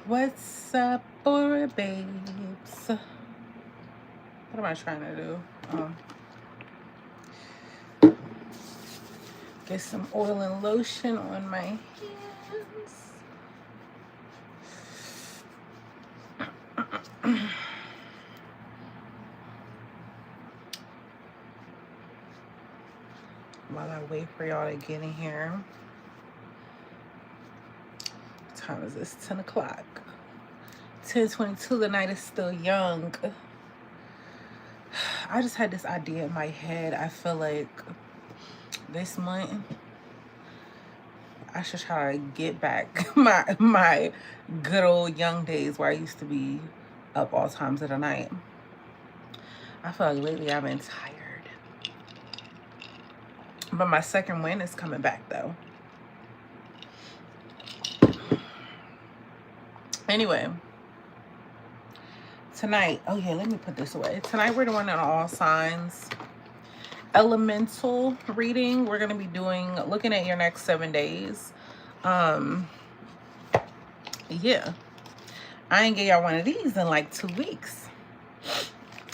What's up, for babes? What am I trying to do? Get some oil and lotion on my hands. While I wait for y'all to get in here. What time is this? 10 o'clock. 10:22. The night is still young. I just had this idea in my head. I feel like this month I should try to get back my good old young days where I used to be up all times of the night. I feel like lately I've been tired. But my second wind is coming back though. Anyway, tonight, oh yeah, let me put this away. Tonight we're doing an all signs elemental reading. We're going to be looking at your next 7 days. Yeah, I ain't get y'all one of these in like 2 weeks.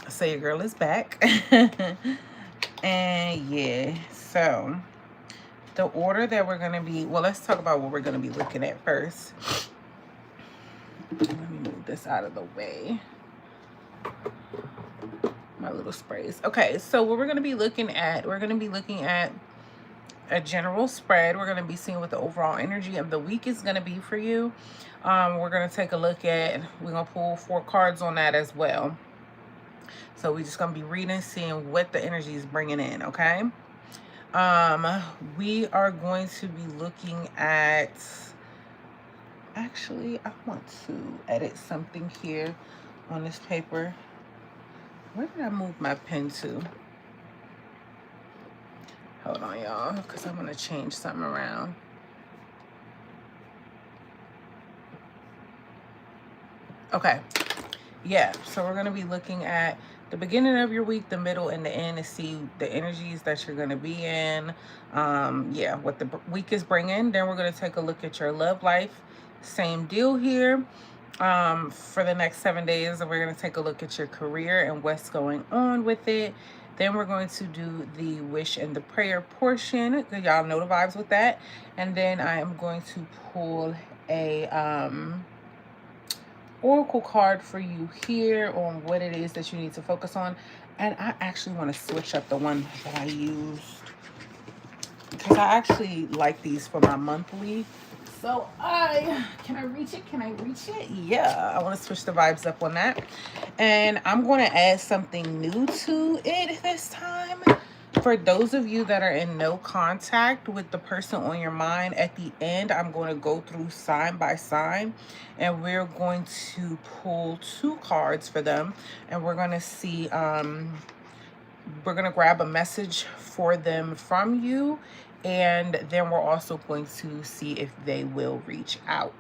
So your girl is back. And yeah, so the order that we're going to be, well, let's talk about what we're going to be looking at first. Let me move this out of the way. My little sprays. Okay, so what we're going to be looking at, a general spread. We're going to be seeing what the overall energy of the week is going to be for you. We're going to take a look at, we're going to pull 4 cards on that as well. So we're just going to be reading, seeing what the energy is bringing in, okay? We are going to be looking at, actually, I want to edit something here on this paper. Where did I move my pen to? Hold on, y'all, because I'm going to change something around. Okay. Yeah, so we're going to be looking at the beginning of your week, the middle, and the end to see the energies that you're going to be in. Yeah, what the week is bringing. Then we're going to take a look at your love life. Same deal here. For the next 7 days, we're going to take a look at your career and what's going on with it. Then we're going to do the wish and the prayer portion. Y'all know the vibes with that. And then I am going to pull a oracle card for you here on what it is that you need to focus on. And I actually want to switch up the one that I used because I actually like these for my monthly. So can I reach it? Can I reach it? Yeah, I want to switch the vibes up on that. And I'm going to add something new to it this time. For those of you that are in no contact with the person on your mind, at the end, I'm going to go through sign by sign. And we're going to pull 2 cards for them. And we're going to see, we're going to grab a message for them from you. And then we're also going to see if they will reach out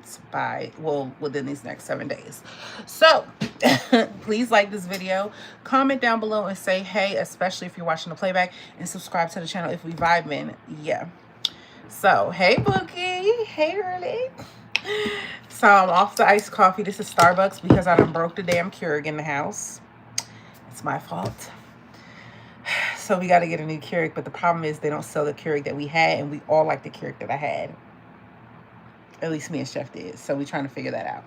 within these next 7 days. So please like this video, comment down below and say hey, especially if you're watching the playback, and subscribe to the channel if we vibing. Yeah. So hey Bookie, hey Early. So I'm off the iced coffee. This is Starbucks because I done broke the damn Keurig in the house. It's my fault. So we got to get a new Keurig, but the problem is they don't sell the Keurig that we had, and we all like the Keurig that I had. At least me and Chef did. So we're trying to figure that out.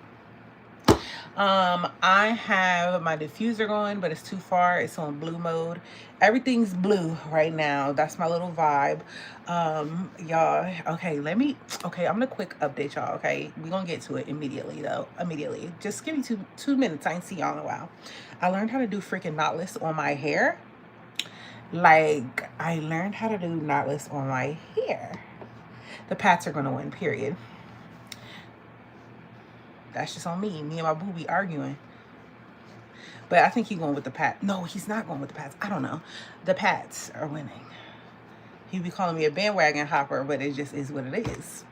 I have my diffuser going, but it's too far. It's on blue mode. Everything's blue right now. That's my little vibe. Y'all, okay, I'm gonna quick update y'all, okay? We're gonna get to it immediately, though. Immediately. Just give me two minutes. I ain't see y'all in a while. I learned how to do freaking knotless on my hair. Like, I learned how to do knotless on my hair. The Pats are gonna win, period. That's just on me. Me and my boo be arguing. But I think he's going with the Pats. No, he's not going with the Pats. I don't know. The Pats are winning. He be calling me a bandwagon hopper, but it just is what it is.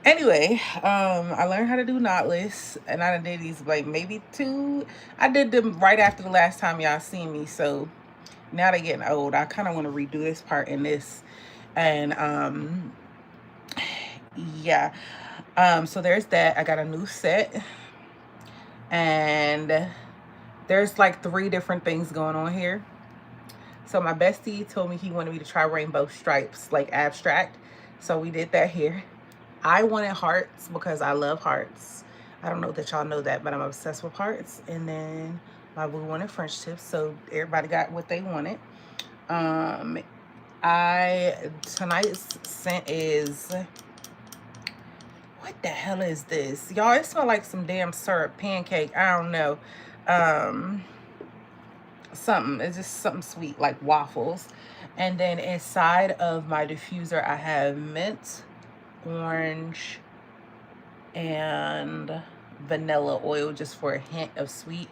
Anyway, I learned how to do knotless, and I did these like maybe 2. I did them right after the last time y'all seen me, so now they're getting old. I kind of want to redo this part in this. And Yeah. So there's that. I got a new set, and there's like 3 different things going on here. So my bestie told me he wanted me to try rainbow stripes, like abstract. So we did that here. I wanted hearts because I love hearts. I don't know that y'all know that, but I'm obsessed with hearts. And then my boo wanted French tips, so everybody got what they wanted. Tonight's scent is, what the hell is this? Y'all, it smells like some damn syrup pancake. I don't know. Something. It's just something sweet, like waffles. And then inside of my diffuser, I have mint, orange, and vanilla oil, just for a hint of sweet.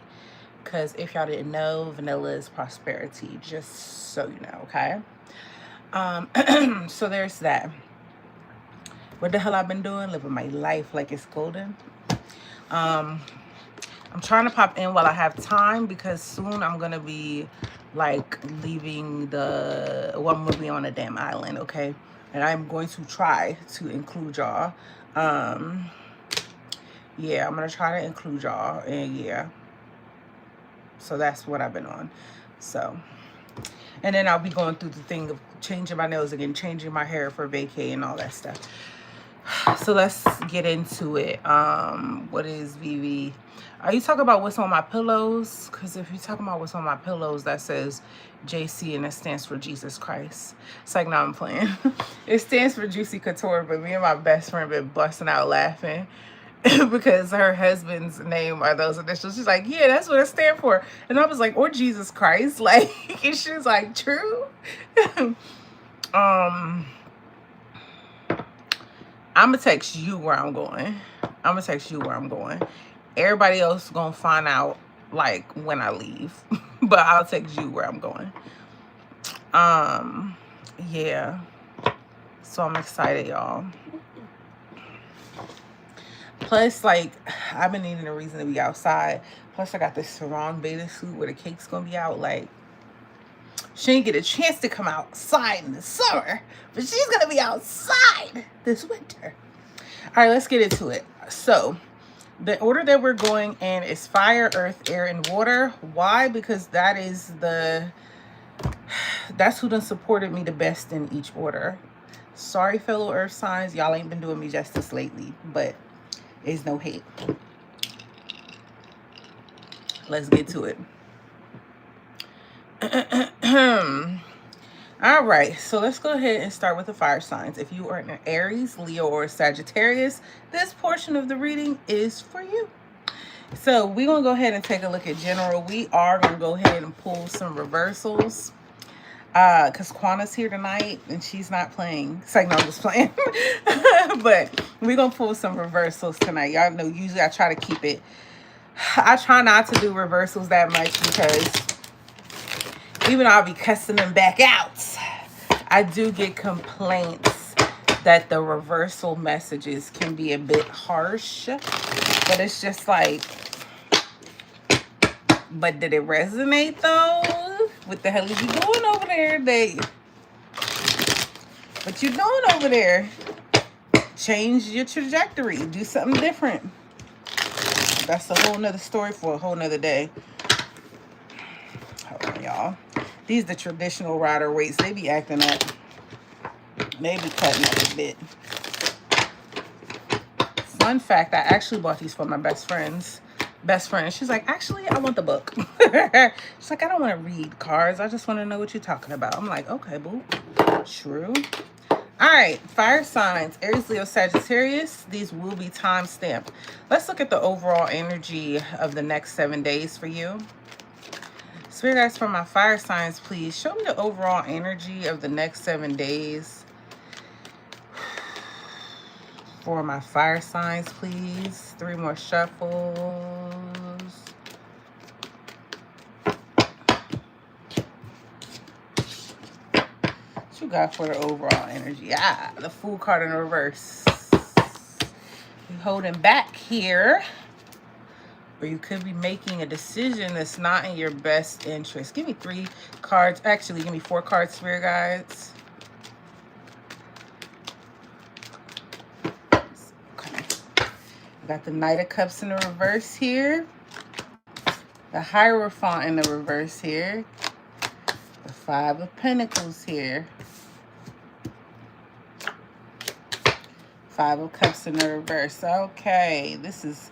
Because if y'all didn't know, vanilla is prosperity, just so you know, okay? So there's that. What the hell I've been doing? Living my life like it's golden. I'm trying to pop in while I have time, because soon I'm gonna be like leaving I'm gonna be on a damn island, okay? And I'm going to try to include y'all. Yeah, I'm gonna try to include y'all, and yeah. So that's what I've been on. So, and then I'll be going through the thing of changing my nails again, changing my hair for vacay and all that stuff. So let's get into it. What is VV? Are you talking about what's on my pillows? Because if you're talking about what's on my pillows, that says JC, and it stands for Jesus Christ. It's like, no, I'm playing. It stands for Juicy Couture, but me and my best friend been busting out laughing because her husband's name are those initials. She's like, yeah, that's what it stands for. And I was like, or Jesus Christ. Like, and she was like, true. I'm gonna text you where I'm going. Everybody else gonna find out like when I leave, but I'll text you where I'm going. Yeah. So I'm excited, y'all. Plus, like, I've been needing a reason to be outside. Plus, I got this sarong bathing suit where the cake's gonna be out. Like, she didn't get a chance to come outside in the summer, but she's gonna be outside this winter. All right, let's get into it. So, the order that we're going in is fire, earth, air, and water. Why? Because that's who done supported me the best in each order. Sorry, fellow earth signs, y'all ain't been doing me justice lately, but it's no hate. Let's get to it. All right, so let's go ahead and start with the fire signs. If you are an Aries, Leo, or Sagittarius, this portion of the reading is for you. So we're going to go ahead and take a look at general. We are going to go ahead and pull some reversals because Quanna's here tonight and she's not playing. It's like, no, I'm just playing. But we're going to pull some reversals tonight. Y'all know usually I try to keep it. I try not to do reversals that much because even though I'll be cussing them back out, I do get complaints that the reversal messages can be a bit harsh. But it's just like, but did it resonate though? What the hell are you doing over there, Dave? What you doing over there? Change your trajectory. Do something different. That's a whole nother story for a whole nother day. Hold on, y'all. These the traditional rider weights. They be acting up. They be cutting up a bit. Fun fact, I actually bought these for my best friend. She's like, actually, I want the book. She's like, I don't want to read cards. I just want to know what you're talking about. I'm like, okay, boo. True. All right, fire signs, Aries, Leo, Sagittarius. These will be time stamped. Let's look at the overall energy of the next 7 days for you. Spirit guides for my fire signs, please show me the overall energy of the next 7 days. For my fire signs, please. 3 more shuffles. What you got for the overall energy? Ah, the Fool card in reverse. You're holding back here. Or you could be making a decision that's not in your best interest. Give me 3 cards. Actually, give me 4 cards, Spirit guides. We got the Knight of Cups in the reverse here. The Hierophant in the reverse here. The Five of Pentacles here. Five of Cups in the reverse. Okay, it's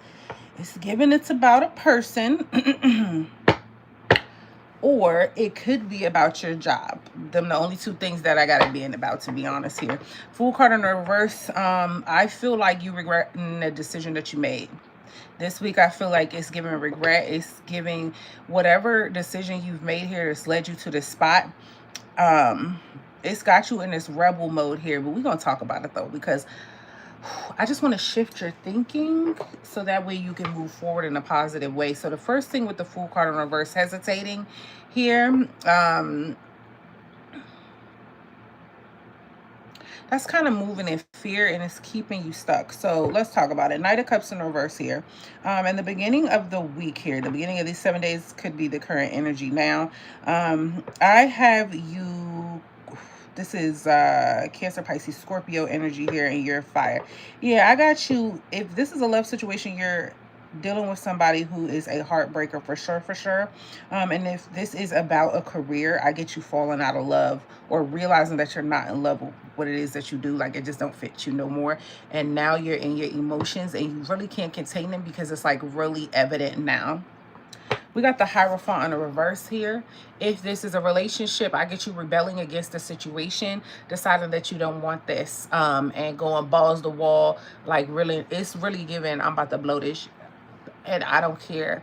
giving it's about a person. Or it could be about your job. Them the only two things that I got to be in about, to be honest here. Fool card in the reverse. I feel like you regretting the decision that you made. This week, I feel like it's giving regret. It's giving whatever decision you've made here that's led you to this spot. It's got you in this rebel mode here. But we're going to talk about it, though, because I just want to shift your thinking so that way you can move forward in a positive way. So the first thing with the Fool card in reverse, hesitating here. That's kind of moving in fear and it's keeping you stuck. So let's talk about it. Knight of Cups in reverse here. In the beginning of the week here, the beginning of these 7 days could be the current energy now. I have you... This is Cancer, Pisces, Scorpio energy here, and you're fire. Yeah, I got you. If this is a love situation, you're dealing with somebody who is a heartbreaker for sure. And if this is about a career, I get you falling out of love or realizing that you're not in love with what it is that you do. Like, it just don't fit you no more. And now you're in your emotions and you really can't contain them because it's like really evident now. We got the Hierophant in the reverse here. If this is a relationship, I get you rebelling against the situation, deciding that you don't want this, and going balls to the wall. Like, really, it's really giving, I'm about to blow this, and I don't care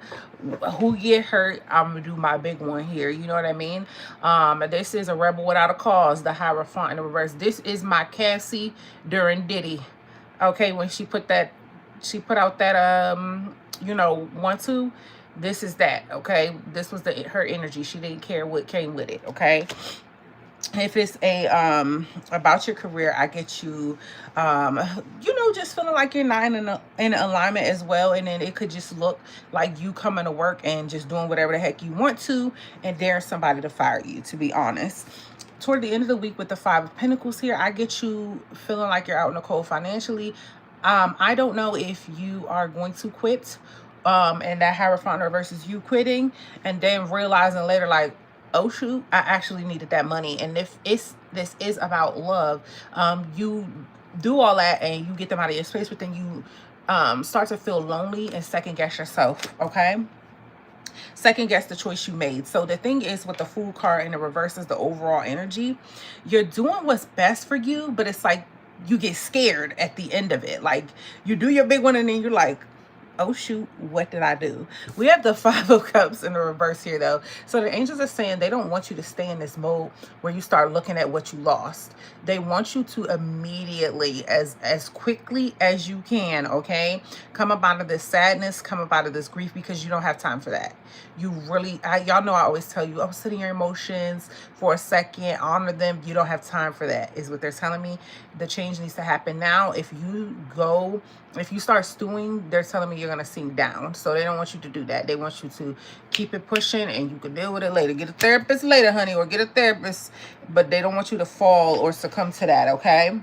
who get hurt. I'm gonna do my big one here. You know what I mean? This is a rebel without a cause, the Hierophant in the reverse. This is my Cassie during Diddy. Okay, when she put out that, you know, 1-2. This is that, okay? This was her energy. She didn't care what came with it, okay? If it's a about your career, I get you you know, just feeling like you're not in alignment as well. And then it could just look like you coming to work and just doing whatever the heck you want to and daring somebody to fire you, to be honest. Toward the end of the week with the Five of Pentacles here, I get you feeling like you're out in the cold financially. I don't know if you are going to quit. And that Hierophant reverse is you quitting and then realizing later, like, oh shoot, I actually needed that money. And if this is about love, you do all that and you get them out of your space, but then you start to feel lonely and second guess yourself, okay? Second guess the choice you made. So the thing is, with the Fool card in the reverse is the overall energy. You're doing what's best for you, but it's like you get scared at the end of it. Like, you do your big one and then you're like, oh shoot, what did I do? We have the Five of Cups in the reverse here, though. So the angels are saying they don't want you to stay in this mode where you start looking at what you lost. They want you to immediately, as quickly as you can, okay, come up out of this sadness, come up out of this grief, because you don't have time for that. You really, y'all know I always tell you, sit in your emotions for a second, honor them. You don't have time for that, is what they're telling me. The change needs to happen now. If you start stewing, they're telling me you're going to sink down. So they don't want you to do that. They want you to keep it pushing and you can deal with it later. Get a therapist later, honey, or get a therapist. But they don't want you to fall or succumb to that, okay?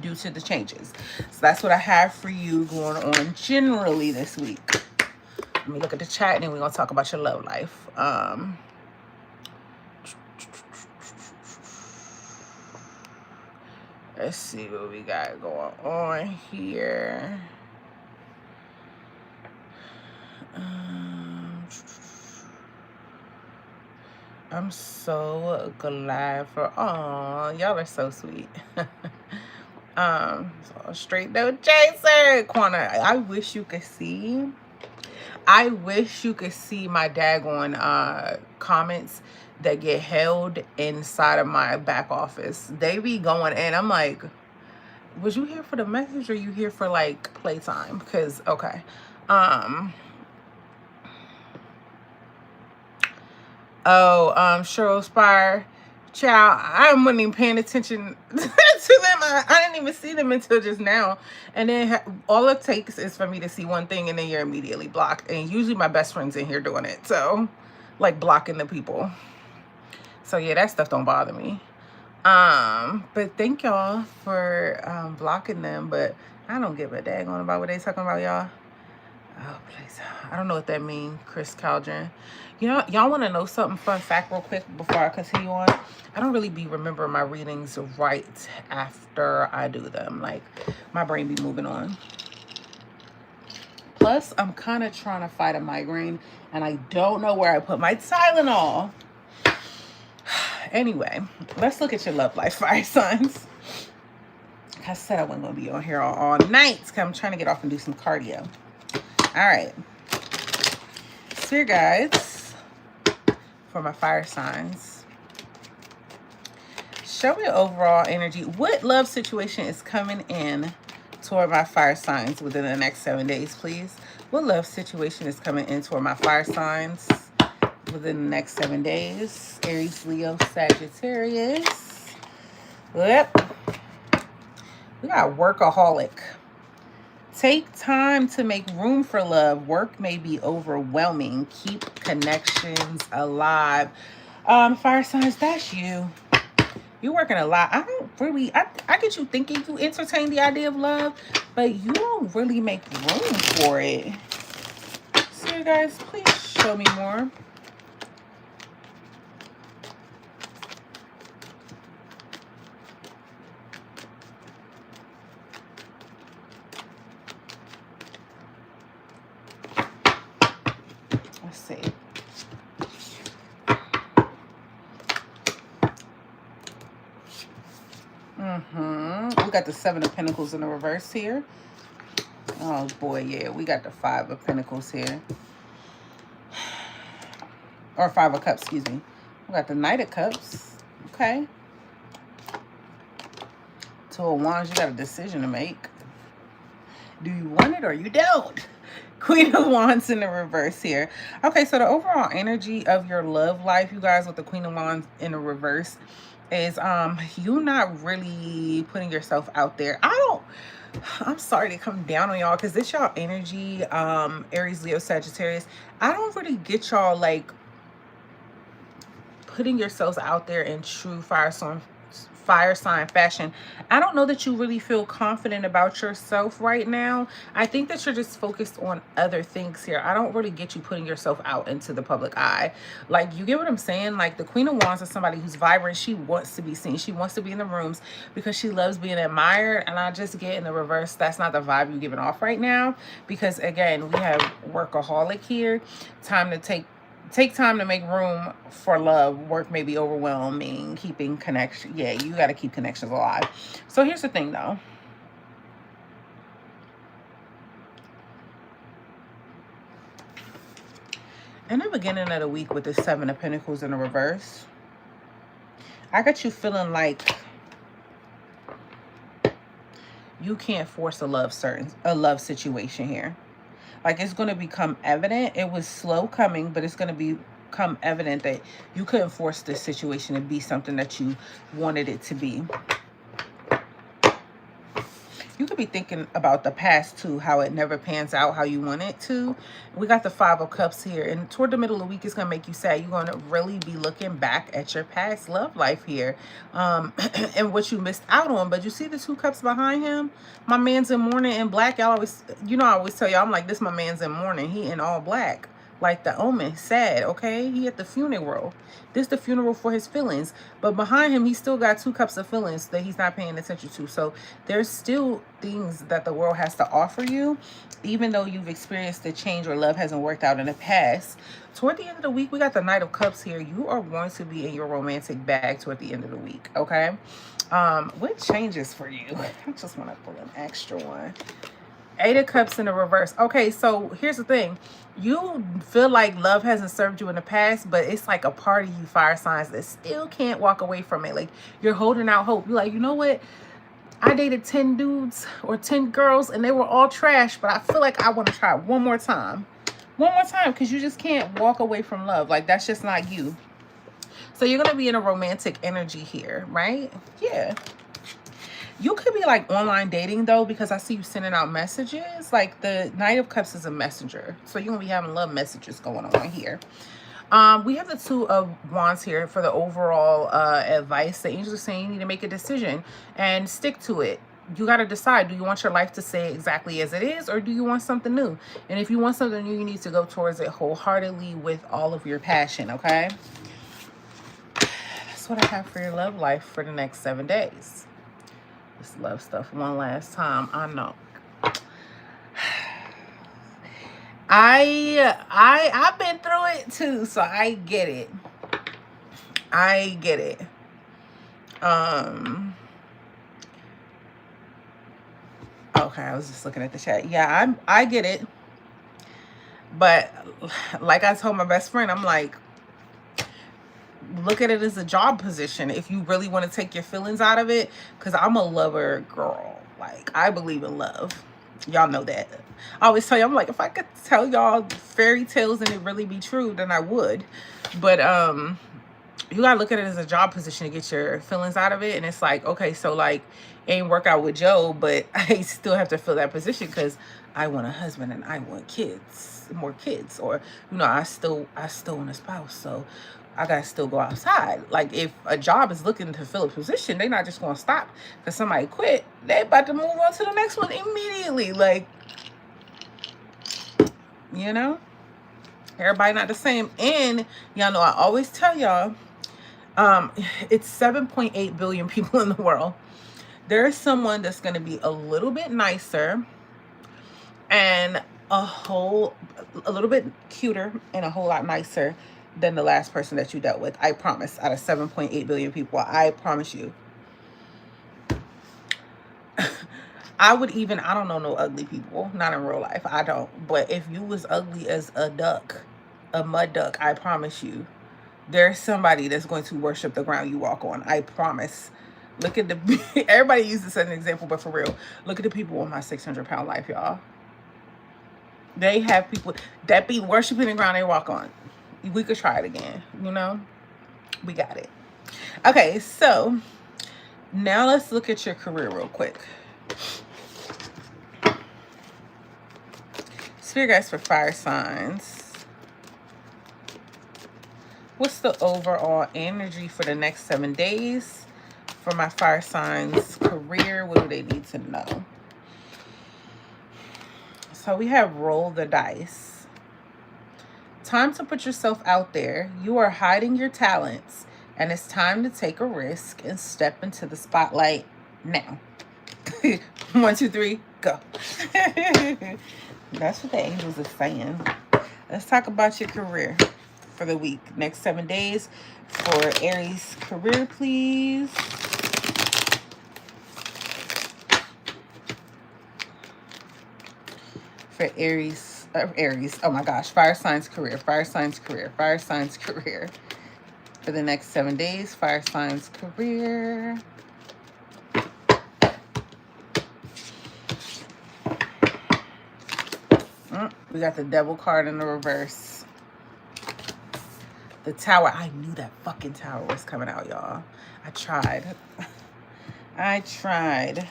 Due to the changes. So that's what I have for you going on generally this week. Let me look at the chat and then we're going to talk about your love life. Let's see what we got going on here. I'm so glad for, y'all are so sweet. So straight no chaser corner. I wish you could see my daggone comments that get held inside of my back office. They be going, and I'm like, was you here for the message or you here for like playtime? Because okay, Cheryl Spire, child, I wasn't even paying attention to them. I didn't even see them until just now. And then all it takes is for me to see one thing and then you're immediately blocked. And usually my best friend's in here doing it. So, like, blocking the people. So, yeah, that stuff don't bother me. But thank y'all for blocking them, but I don't give a daggone about what they talking about, y'all. Oh, please. I don't know what that means, Chris Caldron. You know, y'all want to know something fun fact real quick before I continue on? I don't really be remembering my readings right after I do them. Like, my brain be moving on. Plus, I'm kind of trying to fight a migraine, and I don't know where I put my Tylenol. Anyway, let's look at your love life, fire signs. Like I said, I wasn't going to be on here all night because I'm trying to get off and do some cardio. All right. Spirit guides for my fire signs. Show me overall energy. What love situation is coming in toward my fire signs within the next 7 days, please? What love situation is coming in toward my fire signs within the next 7 days? Aries, Leo, Sagittarius. Yep. We got workaholic. Take time to make room for love. Work may be overwhelming. Keep connections alive. Fire signs, that's you. You're working a lot. I don't really, I get you thinking you entertain the idea of love, but you don't really make room for it. So you guys, please show me more. Let's see. We got the 7 of Pentacles in the reverse here. Oh boy, yeah, we got the 5 of Pentacles here. Or 5 of Cups, excuse me. We got the Knight of Cups. Okay. 2 of Wands, you got a decision to make. Do you want it or you don't? Queen of Wands in the reverse here. Okay, so the overall energy of your love life, you guys, with the Queen of Wands in the reverse is you not really putting yourself out there. I'm sorry to come down on y'all because this y'all energy, Aries, Leo, Sagittarius, I don't really get y'all like putting yourselves out there in true fire sign fashion. I don't know that you really feel confident about yourself right now. I think that you're just focused on other things here. I don't really get you putting yourself out into the public eye. Like, you get what I'm saying? Like, the Queen of Wands is somebody who's vibrant. She wants to be seen. She wants to be in the rooms because she loves being admired. And I just get in the reverse, that's not the vibe you're giving off right now. Because again, we have workaholic here. Time to take time to make room for love. Work may be overwhelming. Keeping connection. Yeah, you got to keep connections alive. So here's the thing, though. In the beginning of the week with the 7 of Pentacles in the reverse, I got you feeling like you can't force a love situation here. Like, it's going to become evident. It was slow coming, but it's going to become evident that you couldn't force this situation to be something that you wanted it to be. You could be thinking about the past too, how it never pans out how you want it to. We got the 5 of Cups here, and toward the middle of the week, it's going to make you sad. You're going to really be looking back at your past love life here, and what you missed out on. But you see the 2 cups behind him? My man's in mourning in black. Y'all always, you know, I always tell y'all, I'm like, this my man's in mourning. He in all black. Like the Omen, sad, okay? He at the funeral. This the funeral for his feelings. But behind him, he still got 2 cups of feelings that he's not paying attention to. So there's still things that the world has to offer you, even though you've experienced the change or love hasn't worked out in the past. Toward the end of the week, we got the Knight of Cups here. You are going to be in your romantic bag toward the end of the week, okay? What changes for you? I just want to pull an extra one. 8 of Cups in the reverse. Okay, so here's the thing. You feel like love hasn't served you in the past, but it's like a part of you, fire signs, that still can't walk away from it. Like, you're holding out hope. You're like, you know what? I dated 10 dudes or 10 girls, and they were all trash, but I feel like I want to try it one more time. One more time, because you just can't walk away from love. Like, that's just not you. So you're going to be in a romantic energy here, right? Yeah. You could be like online dating though, because I see you sending out messages. Like, the Knight of Cups is a messenger. So you're going to be having love messages going on here. We have the Two of Wands here for the overall advice. The angels are saying you need to make a decision and stick to it. You got to decide, do you want your life to stay exactly as it is, or do you want something new? And if you want something new, you need to go towards it wholeheartedly with all of your passion, okay? That's what I have for your love life for the next 7 days. This love stuff one last time. I know. I've been through it too, so I get it. I get it. Okay, I was just looking at the chat. Yeah, I get it. But like I told my best friend, I'm like, look at it as a job position if you really want to take your feelings out of it. Because I'm a lover girl. Like, I believe in love. Y'all know that. I always tell you, I'm like, if I could tell y'all fairy tales and it really be true, then I would. But you gotta look at it as a job position to get your feelings out of it. And it's like, okay, so like, it ain't work out with Joe, but I still have to fill that position because I want a husband and I want kids, more kids, or you know, I still want a spouse, so I gotta still go outside. Like, if a job is looking to fill a position, they're not just gonna stop because somebody quit. They about to move on to the next one immediately. Like, you know, everybody not the same. And y'all know I always tell y'all, it's 7.8 billion people in the world. There is someone that's going to be a little bit nicer and a little bit cuter and a whole lot nicer than the last person that you dealt with. I promise. Out of 7.8 billion people, I promise you. I don't know no ugly people, not in real life. I don't. But if you was ugly as a duck, a mud duck, I promise you, there's somebody that's going to worship the ground you walk on. I promise. Look at the, everybody uses this as an example, but for real, look at the people on my 600-pound life, y'all. They have people that be worshiping the ground they walk on. We could try it again, you know? We got it. Okay, so now let's look at your career real quick. Spirit guides for fire signs. What's the overall energy for the next 7 days? For my fire signs career, what do they need to know? So we have roll the dice. Time to put yourself out there. You are hiding your talents, and it's time to take a risk and step into the spotlight now. 1, 2, 3, go. That's what the angels are saying. Let's talk about your career for the week. Next 7 days for Aries career, please. For Aries, oh my gosh, fire signs career, fire signs career, fire signs career. For the next 7 days, fire signs career. We got the devil card in the reverse. The tower. I knew that fucking tower was coming out, y'all. I tried. I tried.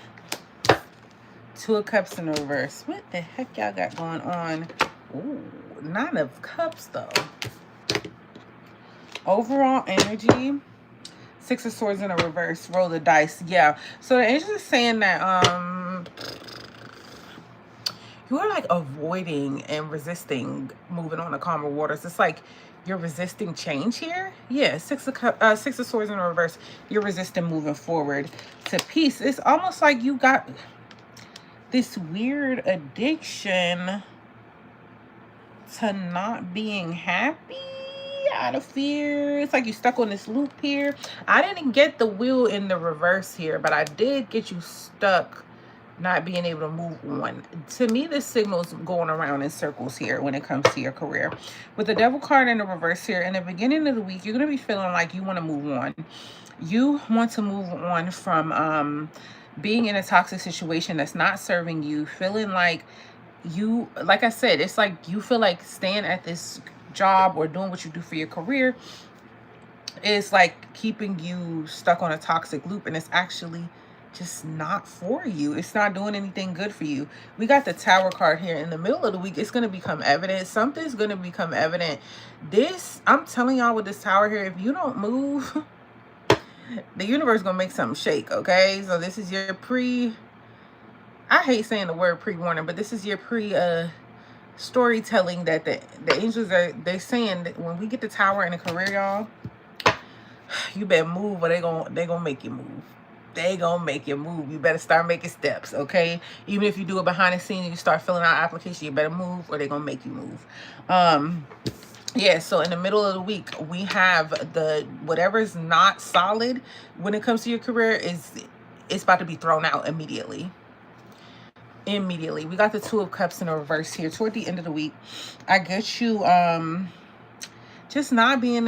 2 of Cups in the reverse. What the heck y'all got going on? Ooh, 9 of Cups, though. Overall energy. 6 of Swords in a reverse. Roll the dice. Yeah. So the angels are saying that you are like avoiding and resisting moving on to calmer waters. It's like you're resisting change here. Yeah, 6 of Swords in a reverse. You're resisting moving forward to peace. It's almost like you got this weird addiction to not being happy out of fear. It's like you stuck on this loop here. I didn't get the wheel in the reverse here, but I did get you stuck not being able to move on. To me, this signal's going around in circles here when it comes to your career. With the devil card in the reverse here, in the beginning of the week, you're going to be feeling like you want to move on. You want to move on from being in a toxic situation that's not serving you, feeling like you, like I said, it's like you feel like staying at this job or doing what you do for your career is like keeping you stuck on a toxic loop, and it's actually just not for you. It's not doing anything good for you. We got the Tower card here. In the middle of the week, it's going to become evident. Something's going to become evident. This, I'm telling y'all with this Tower here, if you don't move, the universe is going to make something shake, okay? So this is your I hate saying the word pre-warning, but this is your storytelling that the angels they're saying that when we get the Tower in a career, y'all, you better move or they gonna make you move. They gonna make you move. You better start making steps, okay? Even if you do it behind the scenes and you start filling out applications, you better move or they're gonna make you move. Yeah, so in the middle of the week, we have whatever is not solid when it comes to your career it's about to be thrown out immediately. We got the Two of Cups in a reverse here toward the end of the week. I get you just not being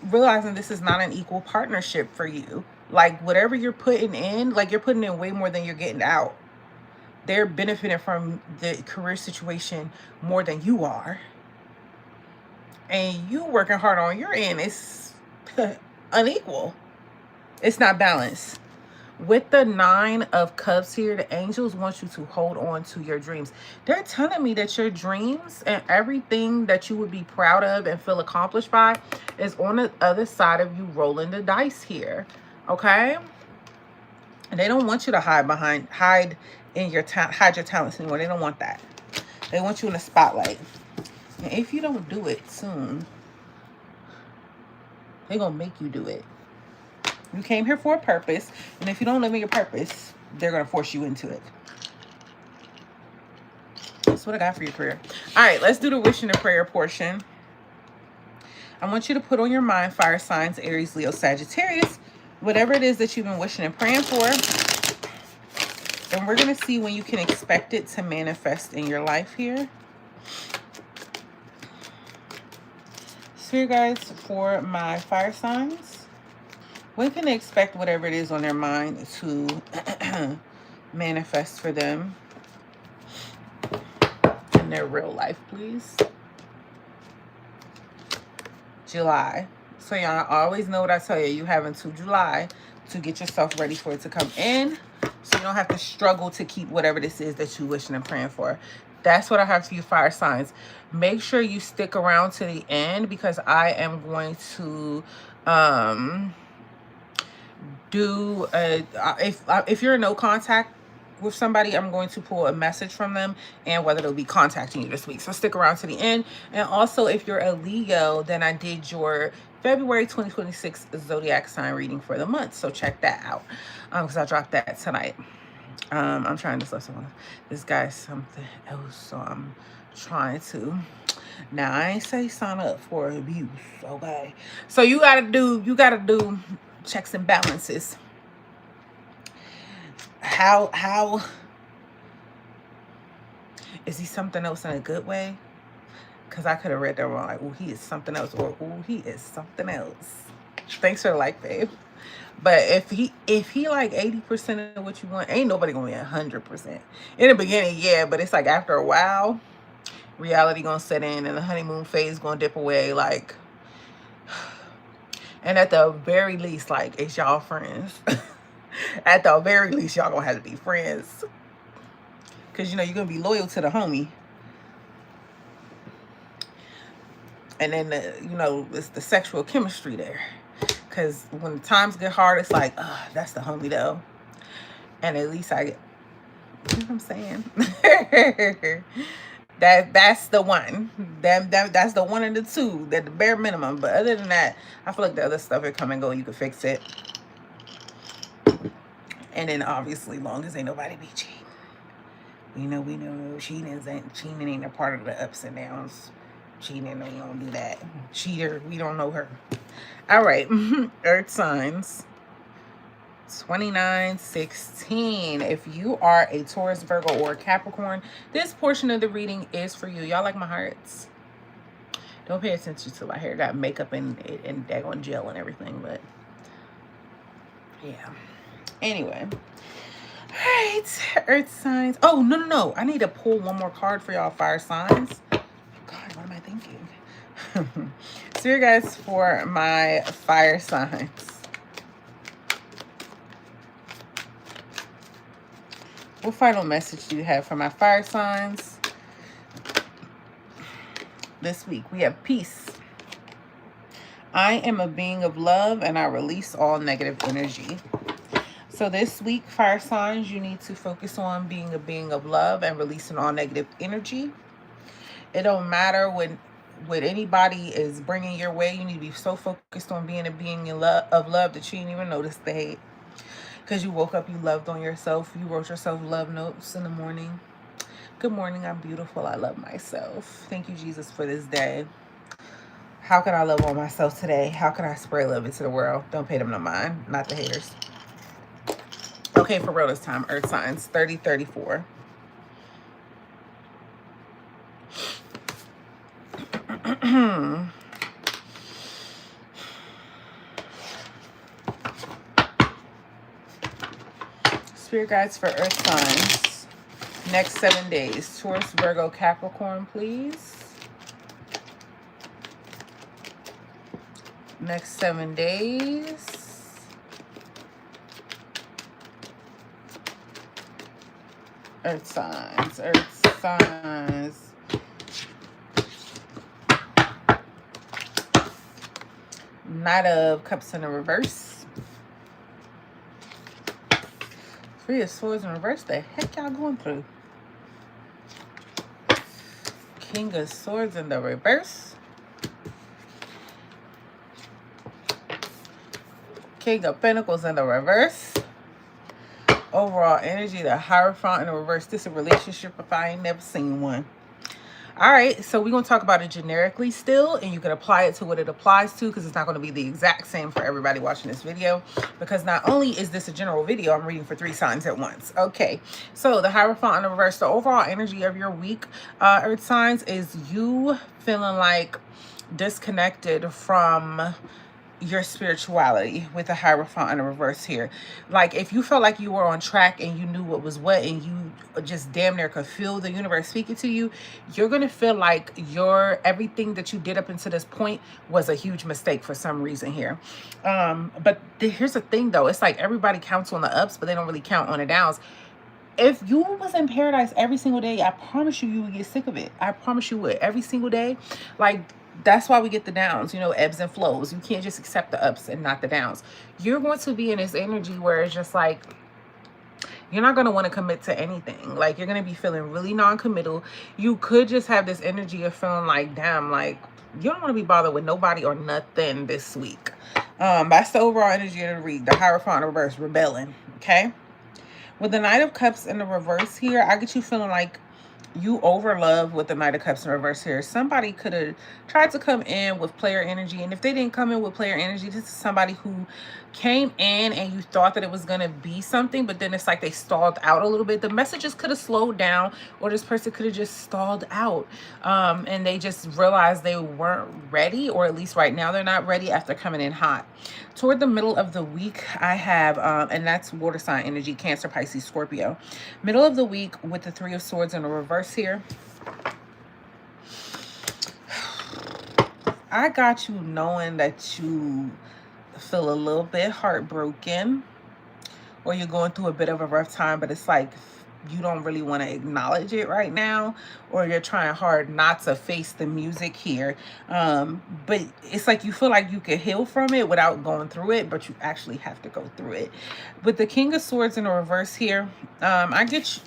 realizing this is not an equal partnership for you. Like whatever you're putting in, like you're putting in way more than you're getting out. They're benefiting from the career situation more than you are. And you working hard on your end. It's unequal. It's not balanced. With the Nine of Cups here, the angels want you to hold on to your dreams. They're telling me that your dreams and everything that you would be proud of and feel accomplished by is on the other side of you rolling the dice here. Okay? And they don't want you to hide your talents anymore. They don't want that. They want you in the spotlight. And if you don't do it soon, they're going to make you do it. You came here for a purpose, and if you don't live in your purpose, they're going to force you into it. That's what I got for your career. All right, let's do the wish and the prayer portion. I want you to put on your mind, fire signs, Aries, Leo, Sagittarius, whatever it is that you've been wishing and praying for. And we're going to see when you can expect it to manifest in your life here. So you guys, for my fire signs, when can they expect whatever it is on their mind to manifest for them in their real life, please? July. So y'all always know what I tell you. You have until July to get yourself ready for it to come in. So you don't have to struggle to keep whatever this is that you're wishing and praying for. That's what I have for you, fire signs. Make sure you stick around to the end because I am going to... if you're in no contact with somebody, I'm going to pull a message from them and whether they'll be contacting you this week. So stick around to the end. And also, if you're a Leo, then I did your February 2026 zodiac sign reading for the month. So check that out because I dropped that tonight. I'm trying to listen to this guy something else, so I'm trying to. Now I ain't say sign up for abuse, okay? So you gotta do checks and balances. How is he something else in a good way? Because I could have read that wrong. Like, oh, he is something else, or oh, he is something else. Thanks for the like, babe. But if he like 80% of what you want, ain't nobody gonna be 100%. In the beginning, yeah, but it's like after a while, reality gonna set in and the honeymoon phase gonna dip away. Like, and at the very least, like, it's y'all friends. At the very least, y'all gonna have to be friends. Because, you know, you're gonna be loyal to the homie. And then, it's the sexual chemistry there. Because when times get hard, it's like, that's the homie, though. And at least you know what I'm saying? That's the one. That's the one and the two. That the bare minimum. But other than that, I feel like the other stuff will come and go. You can fix it. And then obviously, long as ain't nobody be cheating. We know cheating ain't a part of the ups and downs. Cheating, we don't do that. Cheater, we don't know her. All right, Earth signs. 2916. If you are a Taurus, Virgo, or Capricorn, this portion of the reading is for you. Y'all like my hearts? Don't pay attention to my hair. Got makeup and daggone gel and everything, but yeah. Anyway. All right, Earth signs. Oh, no. I need to pull one more card for y'all, fire signs. God, what am I thinking? So you guys, for my fire signs. What final message do you have for my fire signs this week? We have peace. I am a being of love and I release all negative energy. So this week, fire signs, you need to focus on being a being of love and releasing all negative energy. It don't matter what anybody is bringing your way. You need to be so focused on being a being of love that you didn't even notice the hate. Because you woke up, you loved on yourself. You wrote yourself love notes in the morning. Good morning, I'm beautiful. I love myself. Thank you, Jesus, for this day. How can I love on myself today? How can I spread love into the world? Don't pay them no mind, not the haters. Okay, for real this time, Earth signs, 30-34. Spirit guides for Earth signs. Next 7 days. Taurus, Virgo, Capricorn, please. Next 7 days. Earth signs. Earth signs. Knight of Cups in the reverse. Three of Swords in reverse. The heck y'all going through? King of Swords in the reverse. King of Pentacles in the reverse. Overall energy, the Hierophant in the reverse. This is a relationship if I ain't never seen one. All right, so we're going to talk about it generically still, and you can apply it to what it applies to, because it's not going to be the exact same for everybody watching this video, because not only is this a general video, I'm reading for 3 signs at once. Okay, so the Hierophant in the reverse, the overall energy of your week, Earth signs, is you feeling like disconnected from your spirituality with the Hierophant in the reverse here. Like if you felt like you were on track and you knew what was what and you just damn near could feel the universe speaking to you, you're gonna feel like everything that you did up until this point was a huge mistake for some reason here. But here's the thing though, it's like everybody counts on the ups but they don't really count on the downs. If you was in paradise every single day, I promise you would get sick of it. I promise you would. Every single day. Like, that's why we get the downs, you know, ebbs and flows. You can't just accept the ups and not the downs. You're going to be in this energy where it's just like, you're not going to want to commit to anything. Like, you're going to be feeling really non-committal. You could just have this energy of feeling like, damn, like, you don't want to be bothered with nobody or nothing this week. That's the overall energy of the week. The Hierophant in reverse, rebelling, okay? With the Knight of Cups in the reverse here, I get you feeling like you over love with the Knight of Cups in reverse here. Somebody could have tried to come in with player energy, and if they didn't come in with player energy, this is somebody who came in and you thought that it was going to be something, but then it's like they stalled out a little bit. The messages could have slowed down, or this person could have just stalled out, and they just realized they weren't ready, or at least right now they're not ready after coming in hot. Toward the middle of the week, I have, and that's water sign energy, Cancer, Pisces, Scorpio. Middle of the week with the Three of Swords in the reverse here. I got you knowing that you feel a little bit heartbroken, or you're going through a bit of a rough time, but it's like you don't really want to acknowledge it right now, or you're trying hard not to face the music here, but it's like you feel like you can heal from it without going through it, but you actually have to go through it. With the King of Swords in the reverse here, I get you.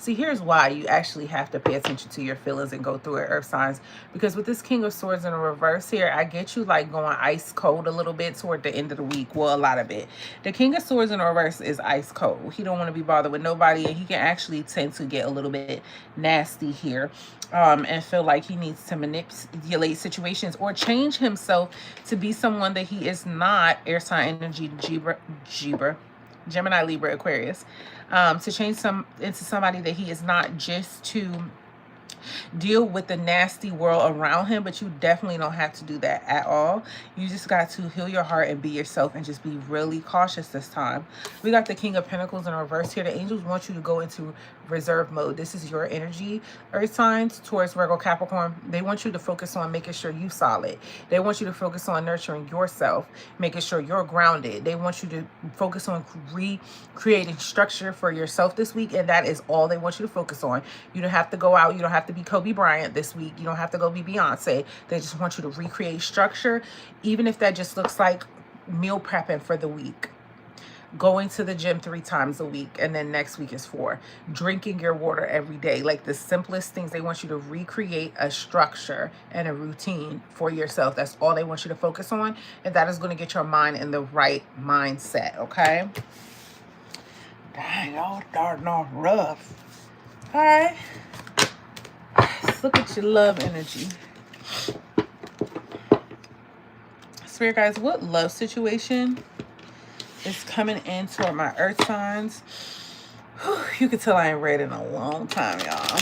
See, here's why you actually have to pay attention to your feelings and go through it, Earth signs. Because with this King of Swords in the reverse here, I get you like going ice cold a little bit toward the end of the week. Well, a lot of it. The King of Swords in the reverse is ice cold. He don't want to be bothered with nobody, and he can actually tend to get a little bit nasty here, and feel like he needs to manipulate situations or change himself to be someone that he is not. Air sign energy, Gemini, Libra, Aquarius. To change into somebody that he is not, just to deal with the nasty world around him, but you definitely don't have to do that at all. You just got to heal your heart and be yourself and just be really cautious this time. We got the King of Pentacles in reverse here. The angels want you to go into reserve mode. This is your energy, earth signs, Taurus, Virgo, Capricorn. They want you to focus on making sure you solid. They want you to focus on nurturing yourself, making sure you're grounded. They want you to focus on recreating structure for yourself this week, and that is all they want you to focus on. You don't have to go out. You don't have to be Kobe Bryant this week. You don't have to go be Beyonce. They just want you to recreate structure, even if that just looks like meal prepping for the week, going to the gym 3 times a week, and then next week is 4, drinking your water every day. Like the simplest things, they want you to recreate a structure and a routine for yourself. That's all they want you to focus on, and that is going to get your mind in the right mindset. Okay, dang, y'all starting off rough. All right, let's look at your love energy. Spirit guys, what love situation is coming in toward my earth signs? Whew, you can tell I ain't read in a long time, y'all.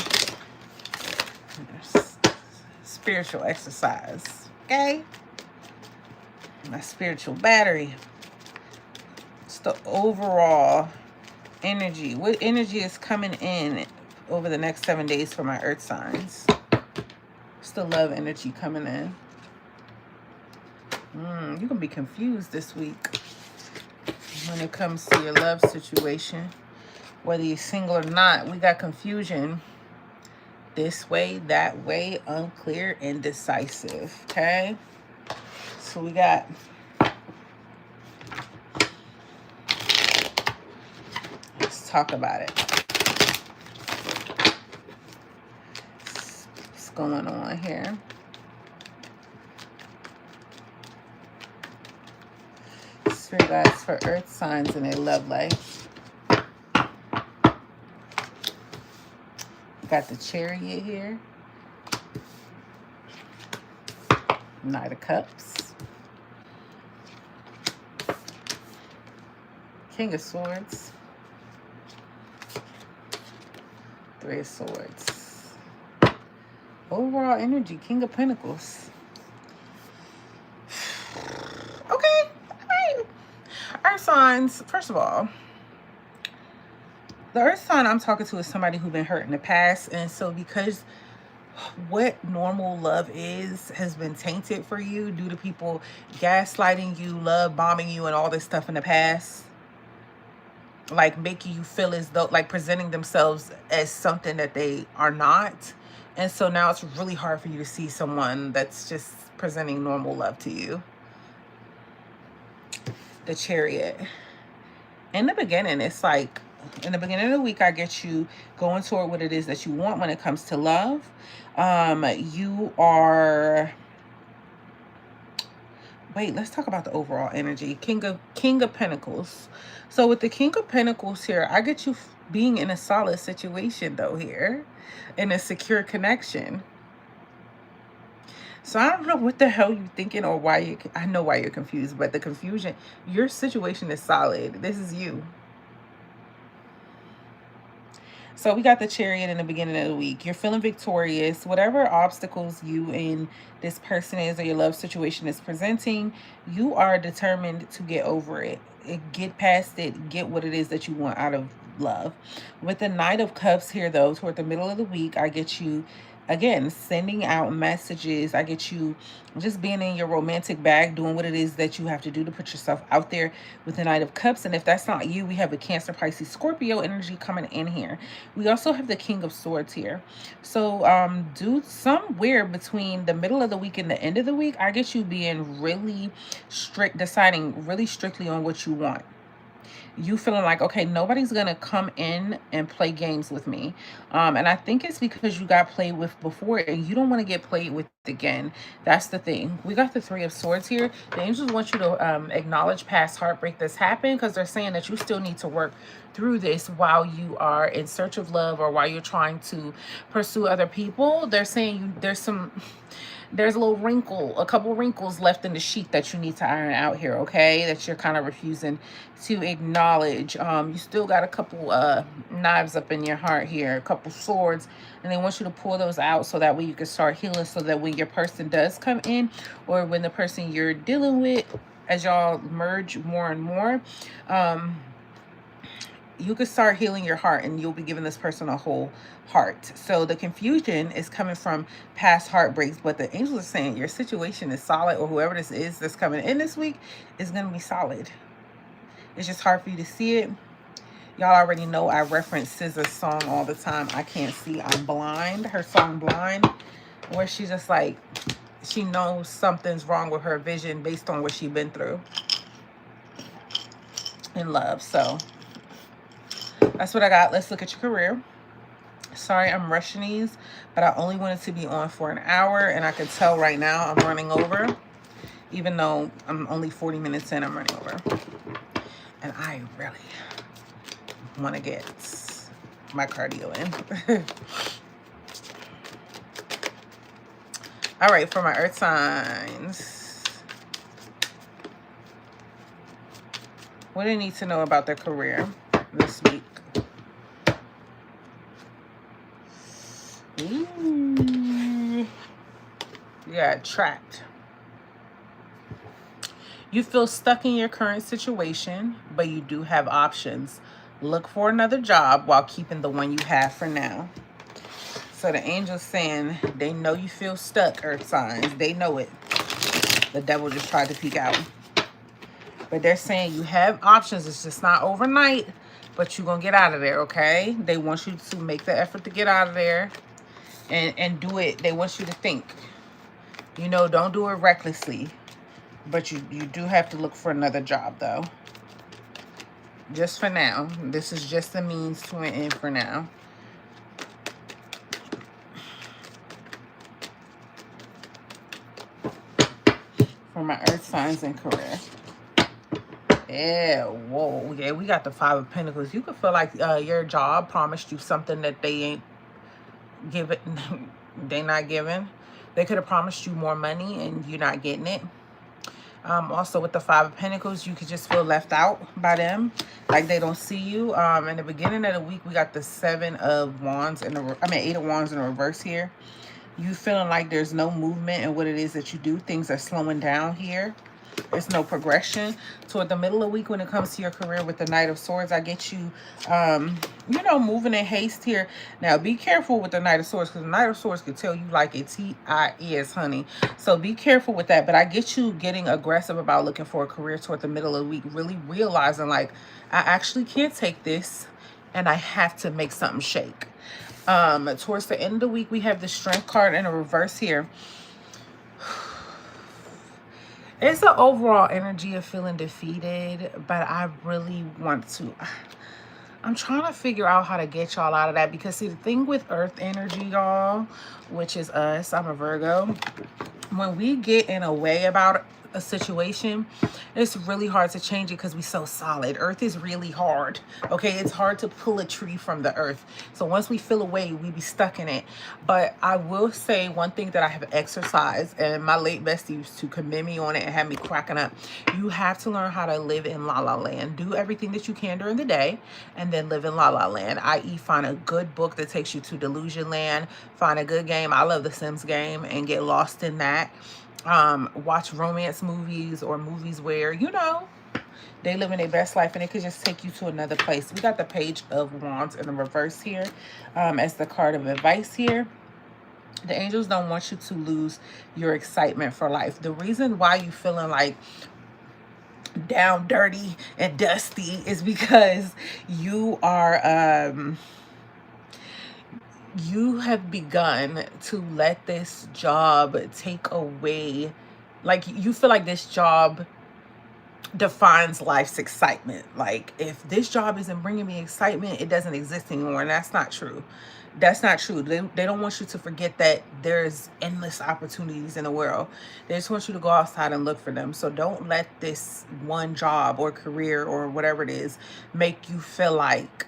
Spiritual exercise, okay? My spiritual battery. It's the overall energy. What energy is coming in over the next 7 days for my earth signs? It's the love energy coming in. You're gonna be confused this week when it comes to your love situation, whether you're single or not. We got confusion this way, that way, unclear, indecisive. Okay, so we got let's talk about it. What's going on here? Spirit guides for earth signs in their love life. Got the Chariot here. Knight of Cups. King of Swords. 3 of Swords. Overall energy, King of Pentacles. Earth signs, first of all, the earth sign I'm talking to is somebody who's been hurt in the past, and so because what normal love is has been tainted for you due to people gaslighting you, love bombing you, and all this stuff in the past, like making you feel as though, like presenting themselves as something that they are not. And so now it's really hard for you to see someone that's just presenting normal love to you. The Chariot. In the beginning, it's like, in the beginning of the week, I get you going toward what it is that you want when it comes to love. You are... Wait, let's talk about the overall energy. King of Pentacles. So with the King of Pentacles here, I get you being in a solid situation, though, here. In a secure connection. So I don't know what the hell you're thinking or why you... I know why you're confused, but the confusion... Your situation is solid. This is you. So we got the Chariot in the beginning of the week. You're feeling victorious. Whatever obstacles you and this person is or your love situation is presenting, you are determined to get over it. Get past it. Get what it is that you want out of love. With the Knight of Cups here, though, toward the middle of the week, I get you... Again, sending out messages. I get you just being in your romantic bag, doing what it is that you have to do to put yourself out there with the Knight of Cups. And if that's not you, we have a Cancer, Pisces, Scorpio energy coming in here. We also have the King of Swords here. So do somewhere between the middle of the week and the end of the week, I get you being really strict, deciding really strictly on what you want. You feeling like, okay, nobody's gonna come in and play games with me, and I think it's because you got played with before and you don't want to get played with again. That's the thing. We got the 3 of Swords here. The angels want you to acknowledge past heartbreak that's happened, because they're saying that you still need to work through this while you are in search of love or while you're trying to pursue other people. They're saying there's some there's a little wrinkle, a couple wrinkles left in the sheet that you need to iron out here, okay? That you're kind of refusing to acknowledge. You still got a couple knives up in your heart here, a couple swords, and they want you to pull those out so that way you can start healing, so that when your person does come in, or when the person you're dealing with, as y'all merge more and more, you can start healing your heart, and you'll be giving this person a whole heart. So the confusion is coming from past heartbreaks, but the angels are saying your situation is solid, or whoever this is that's coming in this week is going to be solid. It's just hard for you to see it. Y'all already know I reference SZA's song all the time, I Can't See, I'm Blind. Her song Blind, where she's just like, she knows something's wrong with her vision based on what she's been through in love. So that's what I got. Let's look at your career. Sorry, I'm rushing these, but I only wanted to be on for an hour, and I can tell right now I'm running over. Even though I'm only 40 minutes in, I'm running over. And I really want to get my cardio in. All right, for my earth signs, what do they need to know about their career this week? Ooh. Yeah, trapped. You feel stuck in your current situation, but you do have options. Look for another job while keeping the one you have for now. So the angel's saying they know you feel stuck, earth signs. They know it. The devil just tried to peek out. But they're saying you have options. It's just not overnight, but you're going to get out of there, okay? They want you to make the effort to get out of there and do it. They want you to think. You know, don't do it recklessly. But you do have to look for another job, though. Just for now. This is just a means to an end for now. For my earth signs and career. Yeah, whoa. Yeah, we got the 5 of Pentacles. You could feel like your job promised you something that they ain't giving. They not giving. They could have promised you more money and you're not getting it. Also with the 5 of Pentacles, you could just feel left out by them, like they don't see you. In the beginning of the week, we got the 7 of Wands in the, 8 of Wands in the reverse here. You feeling like there's no movement in what it is that you do. Things are slowing down here. There's no progression. Toward the middle of the week, when it comes to your career with the Knight of Swords, I get you, you know, moving in haste here. Now, be careful with the Knight of Swords, because the Knight of Swords could tell you like it's T-I-S, honey. So be careful with that. But I get you getting aggressive about looking for a career toward the middle of the week, really realizing like, I actually can't take this and I have to make something shake. Towards the end of the week, we have the Strength card in a reverse here. It's an overall energy of feeling defeated, but I really want to, I'm trying to figure out how to get y'all out of that, because see, the thing with earth energy, y'all, which is us, I'm a Virgo, when we get in a way about a situation, it's really hard to change it because we're so solid. Earth is really hard, okay? It's hard to pull a tree from the earth. So once we feel away, we be stuck in it. But I will say one thing that I have exercised, and my late bestie used to commend me on it and have me cracking up. You have to learn how to live in la la land. Do everything that you can during the day and then live in la la land, i.e. find a good book that takes you to delusion land, find a good game. I love the Sims game, and get lost in that. Watch romance movies or movies where, you know, they living their best life and it could just take you to another place. We got the Page of Wands in the reverse here as the card of advice here. The angels don't want you to lose your excitement for life. The reason why you feeling like down, dirty, and dusty is because you are you have begun to let this job take away, like you feel like this job defines life's excitement. Like if this job isn't bringing me excitement, it doesn't exist anymore. And that's not true. That's not true. They don't want you to forget that there's endless opportunities in the world. They just want you to go outside and look for them. So don't let this one job or career or whatever it is make you feel like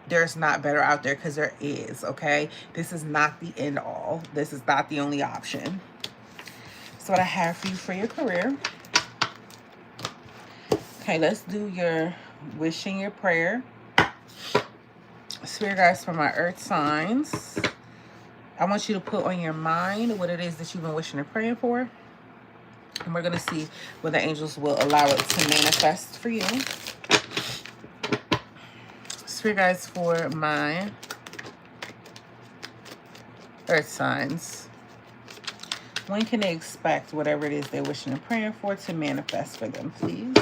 there's not better out there, because there is, okay? This is not the end all. This is not the only option. So what I have for you for your career. Okay, let's do your wishing, your prayer. Spirit guides for my earth signs. I want you to put on your mind what it is that you've been wishing and praying for. And we're going to see what the angels will allow it to manifest for you. Spirit guides for my earth signs. When can they expect whatever it is they're wishing and praying for to manifest for them, please?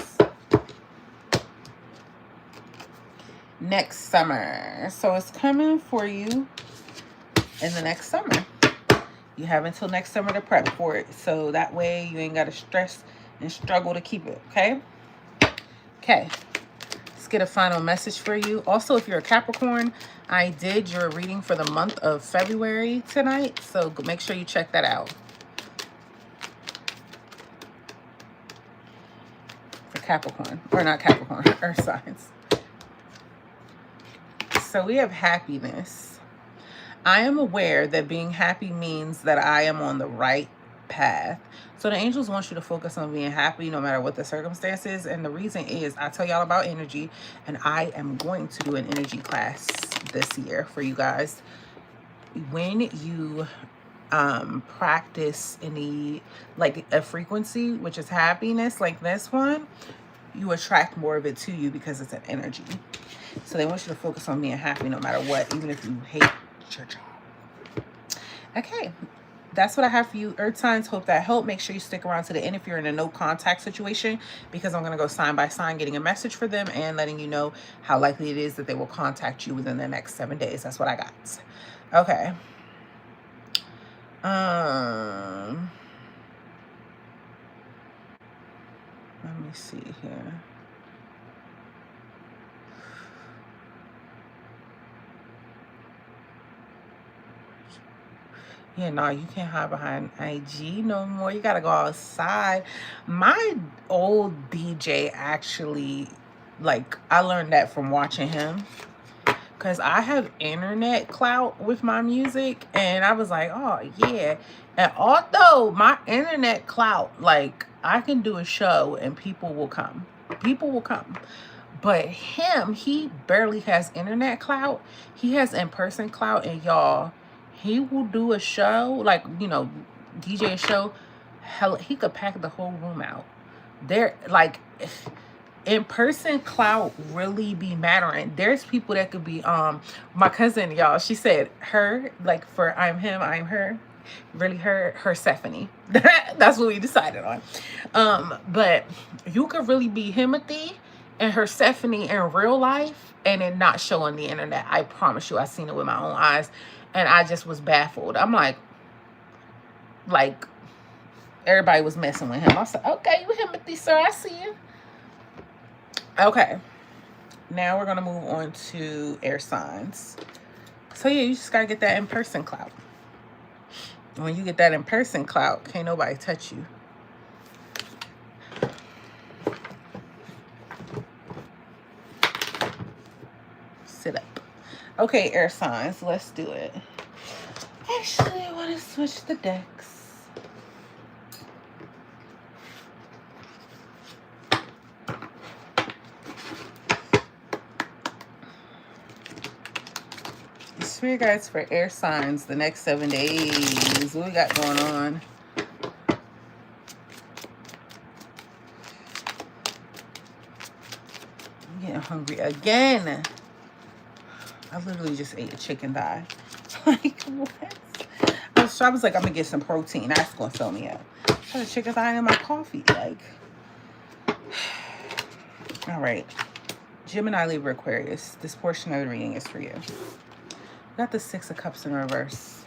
Next summer. So it's coming for you in the next summer. You have until next summer to prep for it. So that way you ain't got to stress and struggle to keep it, okay? Okay. Let's get a final message for you. Also, if you're a Capricorn, I did your reading for the month of February tonight. So make sure you check that out. For Capricorn. Or not Capricorn. Earth signs. So we have happiness. I am aware that being happy means that I am on the right path. So the angels want you to focus on being happy no matter what the circumstances. And the reason is, I tell y'all about energy, and I am going to do an energy class this year for you guys. When you practice any, like a frequency, which is happiness, like this one, you attract more of it to you because it's an energy. So they want you to focus on being happy no matter what, even if you hate your job. Okay, that's what I have for you, earth signs. Hope that helped. Make sure you stick around to the end if you're in a no contact situation, because I'm going to go sign by sign, getting a message for them and letting you know how likely it is that they will contact you within the next 7 days. That's what I got. Okay. Let me see here. Yeah, no, you can't hide behind IG no more. You gotta go outside. My old DJ actually, like, I learned that from watching him. Because I have internet clout with my music. And I was like, oh, yeah. And although my internet clout, like, I can do a show and people will come. People will come. But him, he barely has internet clout. He has in-person clout. And y'all, he will do a show, like, you know, DJ a show. Hell, he could pack the whole room out. They're like, in-person clout really be mattering. There's people that could be, my cousin, y'all, she said her, like, for I'm him, I'm her, really her Stephanie. That's what we decided on. But you could really be Himothy and her Stephanie in real life and it not show on the internet. I promise you, I seen it with my own eyes. And I just was baffled. I'm like, everybody was messing with him. I said, okay, you Himothy, sir. I see you. Okay. Now we're going to move on to air signs. So, yeah, you just got to get that in-person clout. When you get that in-person clout, can't nobody touch you. Sit up. Okay, air signs, let's do it. Actually, I want to switch the decks. Spirit guides for air signs the next 7 days. What we got going on? I'm getting hungry again. I literally just ate a chicken thigh. Like, what? I was like, I'm going to get some protein. That's going to fill me up. I had a chicken thigh in my coffee. Like, all right. Gemini, Libra, Aquarius. This portion of the reading is for you. Got the 6 of Cups in reverse.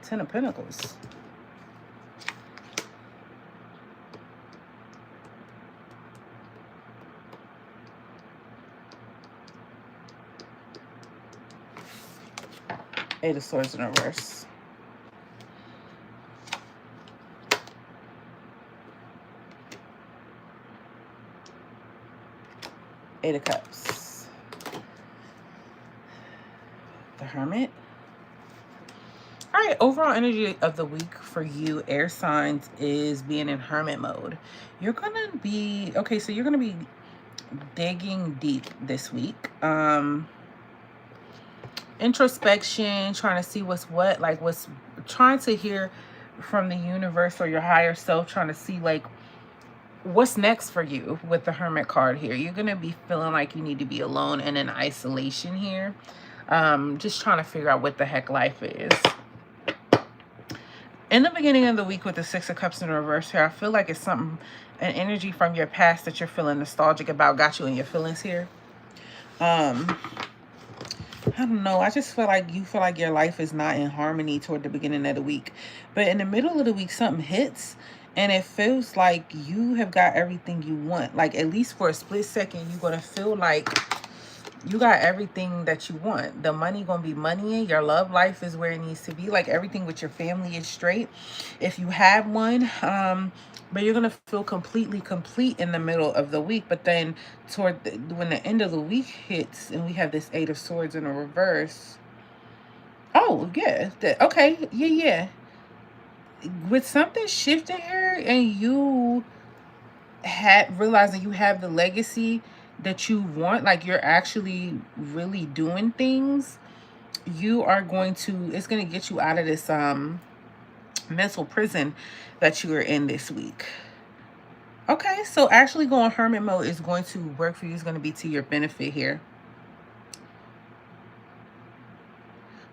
10 of Pentacles. Eight of Swords in reverse. Eight of Cups. The Hermit. All right, overall energy of the week for you, air signs, is being in hermit mode. You're going to be, okay, so you're going to be digging deep this week. Introspection, trying to see what's what, like what's, trying to hear from the universe or your higher self, trying to see like what's next for you with the Hermit card here. You're going to be feeling like you need to be alone and in isolation here. Just trying to figure out what the heck life is. In the beginning of the week with the Six of Cups in reverse here, I feel like it's something, an energy from your past that you're feeling nostalgic about, got you in your feelings here. I don't know. I just feel like you feel like your life is not in harmony toward the beginning of the week. But in the middle of the week, something hits and it feels like you have got everything you want. Like at least for a split second, you're going to feel like you got everything that you want. The money going to be money. Your love life is where it needs to be. Like everything with your family is straight, if you have one. But you're going to feel completely complete in the middle of the week. But then toward when the end of the week hits and we have this Eight of Swords in a reverse. Oh, yeah. Okay. Yeah. With something shifting here and you realizing you have the legacy that you want, like you're actually really doing things, you are going to, it's going to get you out of this mental prison that you are in this week. Okay, so actually going hermit mode is going to work for you. It's going to be to your benefit here.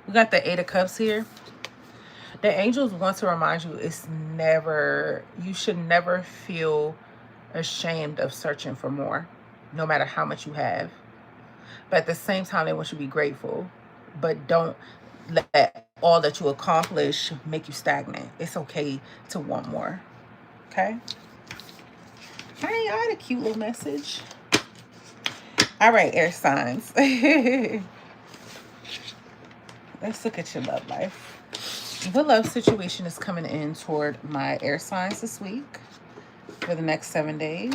We got the Eight of Cups here. The angels want to remind you it's never, you should never feel ashamed of searching for more, no matter how much you have. But at the same time, they want you to be grateful. But don't let all that you accomplish make you stagnant. It's okay to want more. Okay? Hey, I had a cute little message. All right, air signs. Let's look at your love life. What love situation is coming in toward my air signs this week for the next 7 days?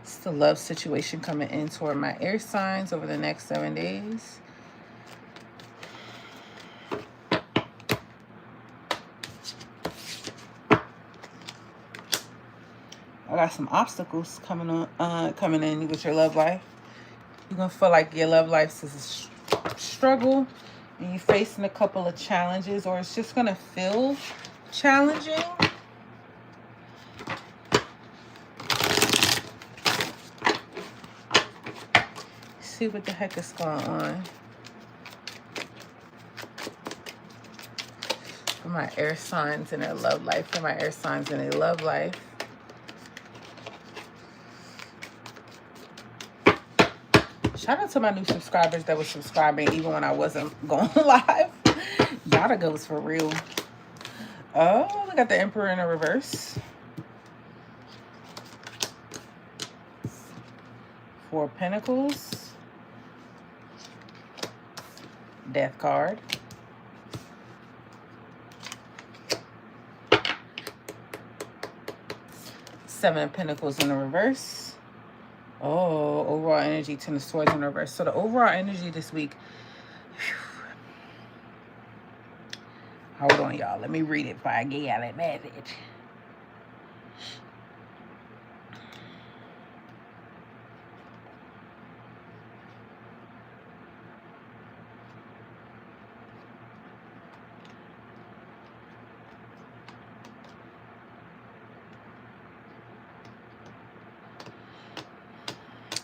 It's the love situation coming in toward my air signs over the next 7 days. I got some obstacles coming in with your love life. You're going to feel like your love life is a struggle and you're facing a couple of challenges, or it's just going to feel challenging. See what the heck is going on. For my air signs and their love life. For my air signs and their love life. Shout out to my new subscribers that were subscribing even when I wasn't going live. Y'all the goes for real. Oh, we got the Emperor in a reverse. Four of Pentacles. Death card. Seven of Pentacles in the reverse. Oh, overall energy, Ten of Swords in reverse. So the overall energy this week. Hold on, y'all. Let me read it before I get y'all that message.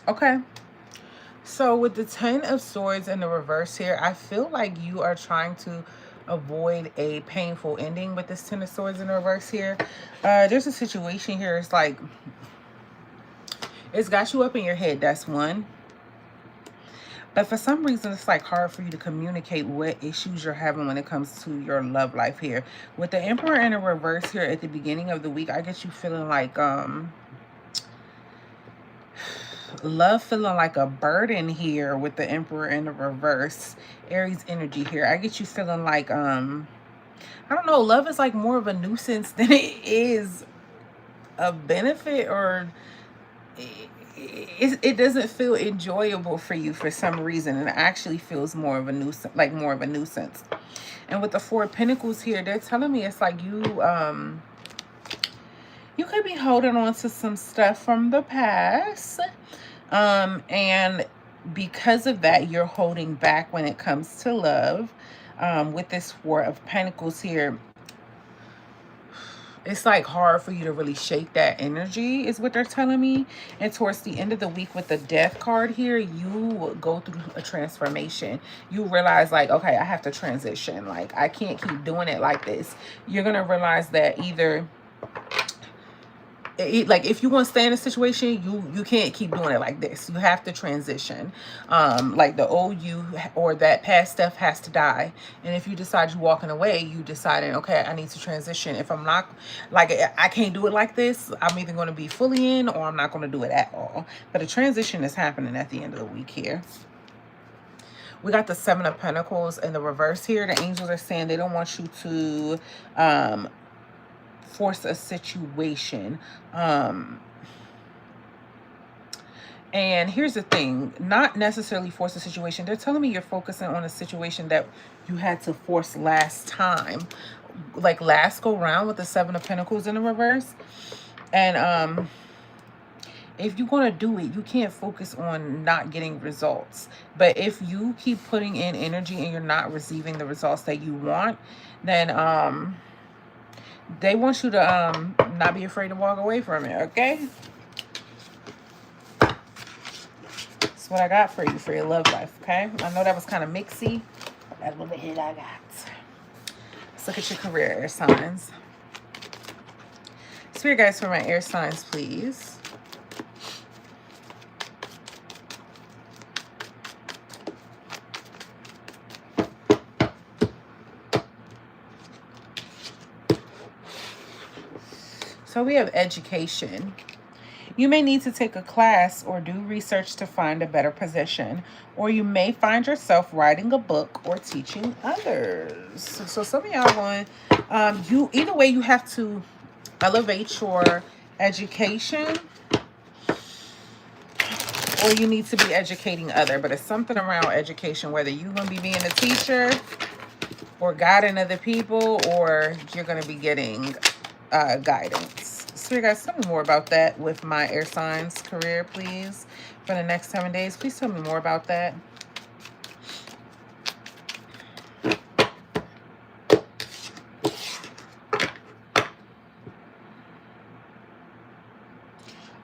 Okay, so with the Ten of Swords in the reverse here, I feel like you are trying to avoid a painful ending with this Ten of Swords in the reverse here. There's a situation here. It's like, it's got you up in your head. That's one. But for some reason, it's like hard for you to communicate what issues you're having when it comes to your love life here. With the Emperor in the reverse here at the beginning of the week, I get you feeling like, love feeling like a burden here with the Emperor in the reverse. Aries energy here. I get you feeling like, I don't know, love is like more of a nuisance than it is a benefit, or it doesn't feel enjoyable for you for some reason, and it actually feels more of a nuisance, like more of a nuisance. And with the Four of Pentacles here, they're telling me it's like you could be holding on to some stuff from the past, and because of that, you're holding back when it comes to love. With this Four of Pentacles here, it's like hard for you to really shake that energy is what they're telling me. And towards the end of the week with the Death card here, you go through a transformation. You realize like, okay, I have to transition. Like, I can't keep doing it like this. You're going to realize that either like if you want to stay in a situation, you can't keep doing it like this. You have to transition. Like the old you or that past stuff has to die. And if you decide you're walking away, you deciding, okay, I need to transition. If I'm not, like, I can't do it like this, I'm either going to be fully in or I'm not going to do it at all. But a transition is happening at the end of the week here. We got the Seven of Pentacles in the reverse here. The angels are saying they don't want you to force a situation. And here's the thing, not necessarily force a situation. They're telling me you're focusing on a situation that you had to force last time, like last go round with the Seven of Pentacles in the reverse. And if you're going to do it, you can't focus on not getting results. But if you keep putting in energy and you're not receiving the results that you want, then they want you to not be afraid to walk away from it, okay? That's what I got for you for your love life, okay? I know that was kind of mixy, but that's what the hell I got. Let's look at your career, air signs. Spirit guides for my air signs, please. So we have education. You may need to take a class or do research to find a better position, or you may find yourself writing a book or teaching others. So some of y'all going, either way, you have to elevate your education, or you need to be educating other. But it's something around education, whether you're going to be being a teacher or guiding other people, or you're going to be getting guidance. So you guys, tell me more about that with my air signs career, please, for the next 7 days. Please tell me more about that.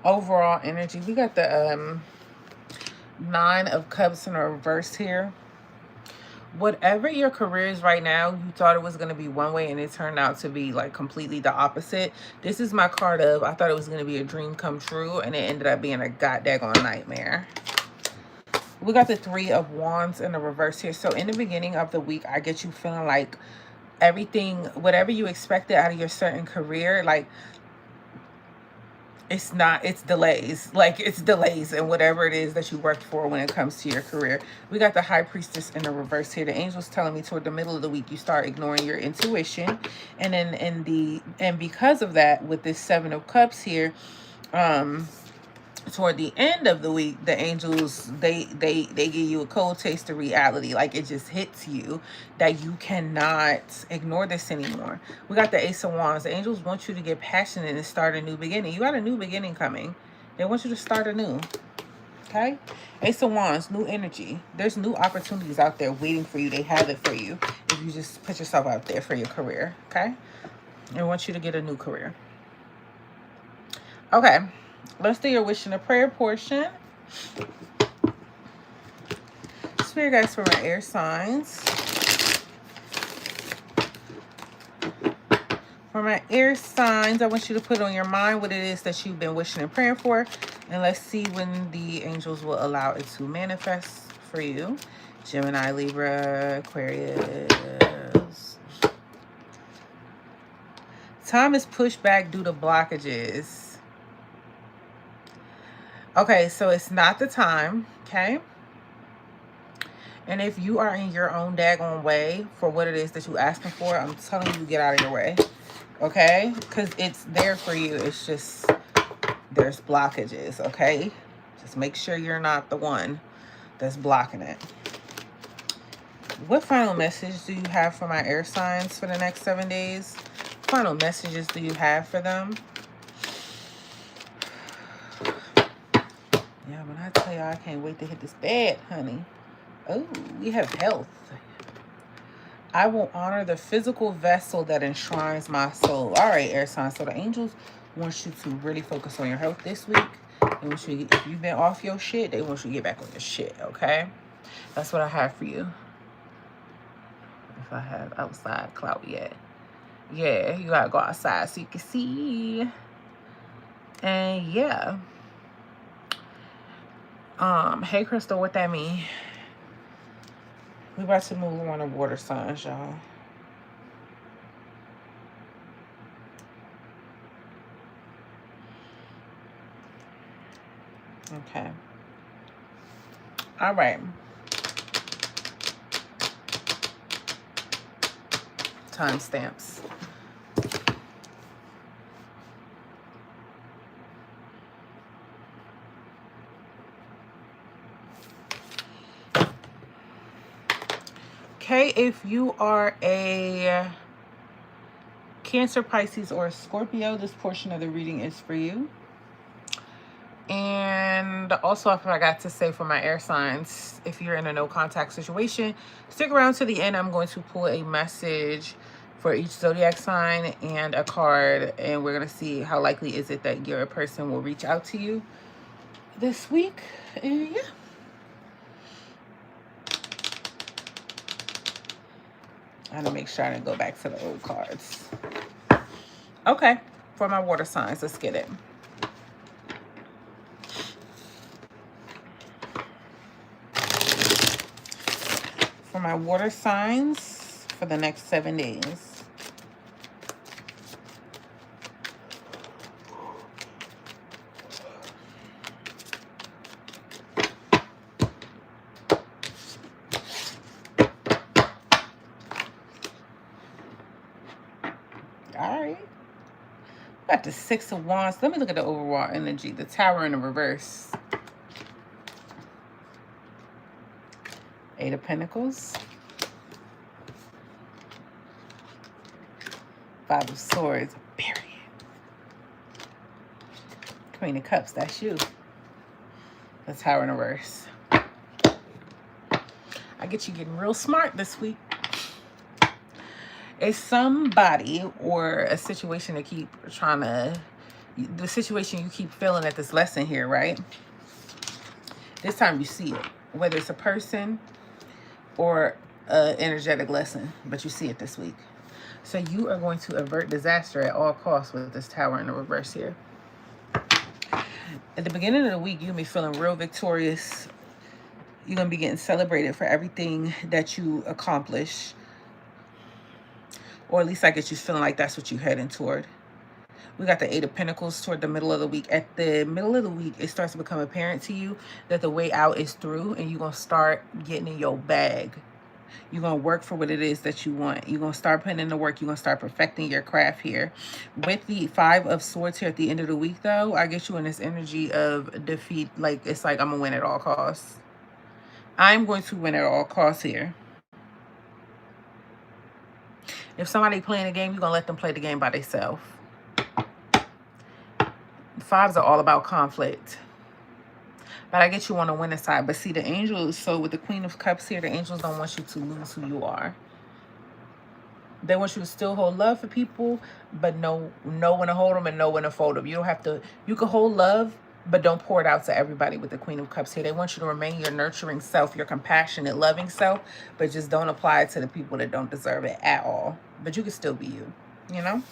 Overall energy, we got the Nine of Cups in a reverse here. Whatever your career is right now, you thought it was going to be one way and it turned out to be like completely the opposite. This is my card of, I thought it was going to be a dream come true and it ended up being a goddaggone nightmare. We got the Three of Wands in the reverse here. So in the beginning of the week, I get you feeling like everything, whatever you expected out of your certain career, like it's delays. Like it's delays in whatever it is that you worked for when it comes to your career. We got the High Priestess in the reverse here. The angels telling me toward the middle of the week you start ignoring your intuition, and then because of that, with this Seven of Cups here, toward the end of the week, the angels, they give you a cold taste of reality. Like it just hits you that you cannot ignore this anymore. We got the Ace of Wands. The angels want you to get passionate and start a new beginning. You got a new beginning coming. They want you to start anew. Okay? Ace of Wands, new energy. There's new opportunities out there waiting for you. They have it for you if you just put yourself out there for your career. Okay? They want you to get a new career. Okay. Let's do your wish and a prayer portion. Spirit guides for my air signs. For my air signs, I want you to put on your mind what it is that you've been wishing and praying for. And let's see when the angels will allow it to manifest for you. Gemini, Libra, Aquarius. Time is pushed back due to blockages. Okay, so it's not the time, okay? And if you are in your own daggone way for what it is that you're asking for, I'm telling you, get out of your way. okay? Because it's there for you. It's just there's blockages, okay? Just make sure you're not the one that's blocking it. What final message do you have for my air signs for the next 7 days? What final messages do you have for them? Yeah, when I tell you I can't wait to hit this bed, honey. Oh, we have health. I will honor the physical vessel that enshrines my soul. All right, air signs. So the angels want you to really focus on your health this week. They want you to, if you've been off your shit, they want you to get back on your shit, okay? That's what I have for you. If I have outside cloudy yet. Yeah, you gotta go outside so you can see. And yeah. Hey Crystal, what that mean? We about to move on to water signs, y'all. Okay. All right. Timestamps. Okay, if you are a Cancer, Pisces, or Scorpio, this portion of the reading is for you. And also, I forgot to say for my air signs, if you're in a no contact situation, stick around to the end. I'm going to pull a message for each zodiac sign and a card, and we're going to see how likely is it that your person will reach out to you this week. And yeah. I had to make sure I didn't go back to the old cards. Okay, for my water signs, let's get it. For my water signs for the next 7 days. All right. Got the 6 of Wands. Let me look at the overall energy. The Tower in the reverse. 8 of Pentacles. 5 of Swords. Period. Queen of Cups. That's you. The Tower in the reverse. I get you getting real smart this week. It's somebody or a situation that keep trying to, the situation you keep feeling at this lesson here, right? This time you see it, whether it's a person or an energetic lesson, but you see it this week. So you are going to avert disaster at all costs with this Tower in the reverse here. At the beginning of the week, you're going to be feeling real victorious. You're going to be getting celebrated for everything that you accomplish. Or at least I get you feeling like that's what you're heading toward. We got the 8 of Pentacles toward the middle of the week. At the middle of the week, it starts to become apparent to you that the way out is through, and you're going to start getting in your bag. You're going to work for what it is that you want. You're going to start putting in the work. You're going to start perfecting your craft here. With the 5 of Swords here at the end of the week, though, I get you in this energy of defeat. Like, it's like I'm going to win at all costs. I'm going to win at all costs here. If somebody playing a game, you're going to let them play the game by themselves. 5s are all about conflict. But I get you on the winning side. But see, the angels, so with the Queen of Cups here, the angels don't want you to lose who you are. They want you to still hold love for people, but know when to hold them and know when to fold them. You don't have to, you can hold love, but don't pour it out to everybody with the Queen of Cups here. They want you to remain your nurturing self, your compassionate, loving self, but just don't apply it to the people that don't deserve it at all. But you can still be you, you know?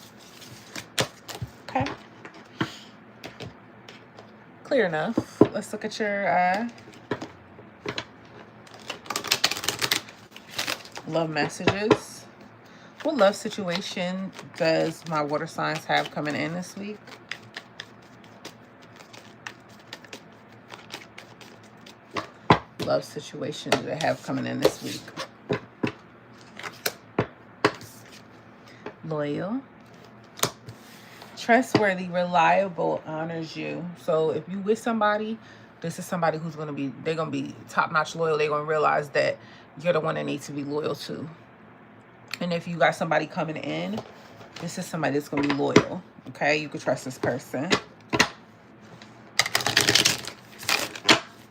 Okay. Clear enough. Let's look at your love messages. What love situation does my water signs have coming in this week? Love situation do they have coming in this week? Loyal. Trustworthy, reliable, honors you. So if you with somebody, this is somebody who's going to be, they're going to be top-notch loyal. They're going to realize that you're the one they need to be loyal to. And if you got somebody coming in, this is somebody that's going to be loyal. Okay, you can trust this person.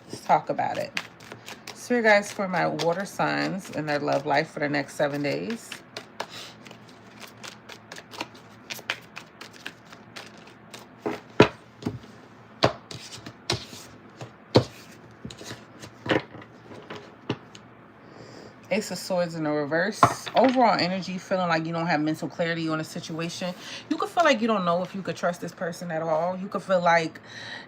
Let's talk about it. So here, guys, for my water signs and their love life for the next 7 days. Ace of Swords in the reverse. Overall energy, feeling like you don't have mental clarity on a situation. You could feel like you don't know if you could trust this person at all. You could feel like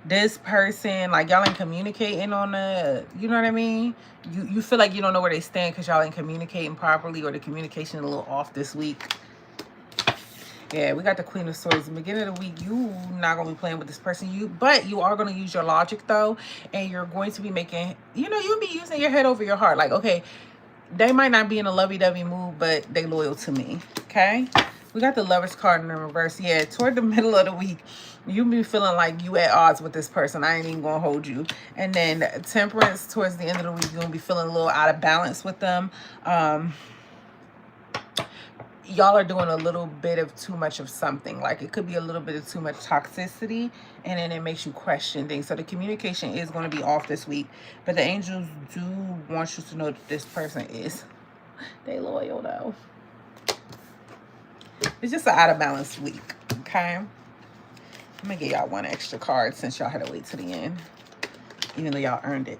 this person, like y'all ain't communicating on the, you know what I mean? You feel like you don't know where they stand because y'all ain't communicating properly, or the communication is a little off this week. Yeah, we got the Queen of Swords. In the beginning of the week, you not going to be playing with this person. But you are going to use your logic, though. And you're going to be making, you'll be using your head over your heart. Like, okay, they might not be in a lovey-dovey mood, but they loyal to me, okay? We got the Lovers card in the reverse. Yeah, toward the middle of the week, you be feeling like you at odds with this person. I ain't even going to hold you. And then Temperance, towards the end of the week, you're going to be feeling a little out of balance with them. Y'all are doing a little bit of too much of something. Like, it could be a little bit of too much toxicity, and then it makes you question things. So the communication is going to be off this week, but the angels do want you to know that this person is, they loyal though. It's just an out of balance week, okay? I'm gonna give y'all one extra card since y'all had to wait to the end, even though y'all earned it.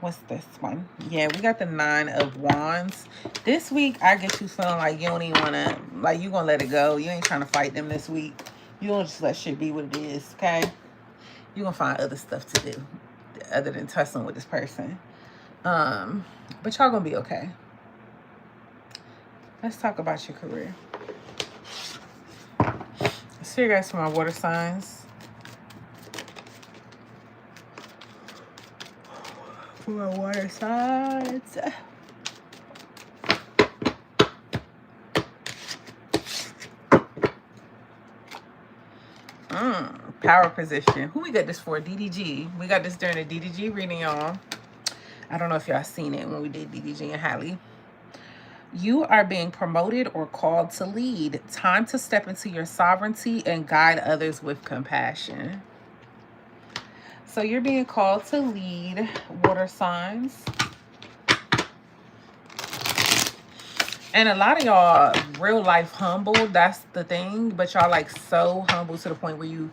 What's this one? Yeah, we got the 9 of Wands. This week, I get you feeling like you don't even want to, like, you going to let it go. You ain't trying to fight them this week. You don't just let shit be what it is, okay? You're going to find other stuff to do other than tussling with this person. But y'all going to be okay. Let's talk about your career. So you guys, for my water signs. For my water signs. Power position. Who we got this for? DDG. We got this during the DDG reading, y'all. I don't know if y'all seen it when we did DDG and Hallie. You are being promoted or called to lead. Time to step into your sovereignty and guide others with compassion. So you're being called to lead, water signs. And a lot of y'all real life humble. That's the thing. But y'all like so humble to the point where you're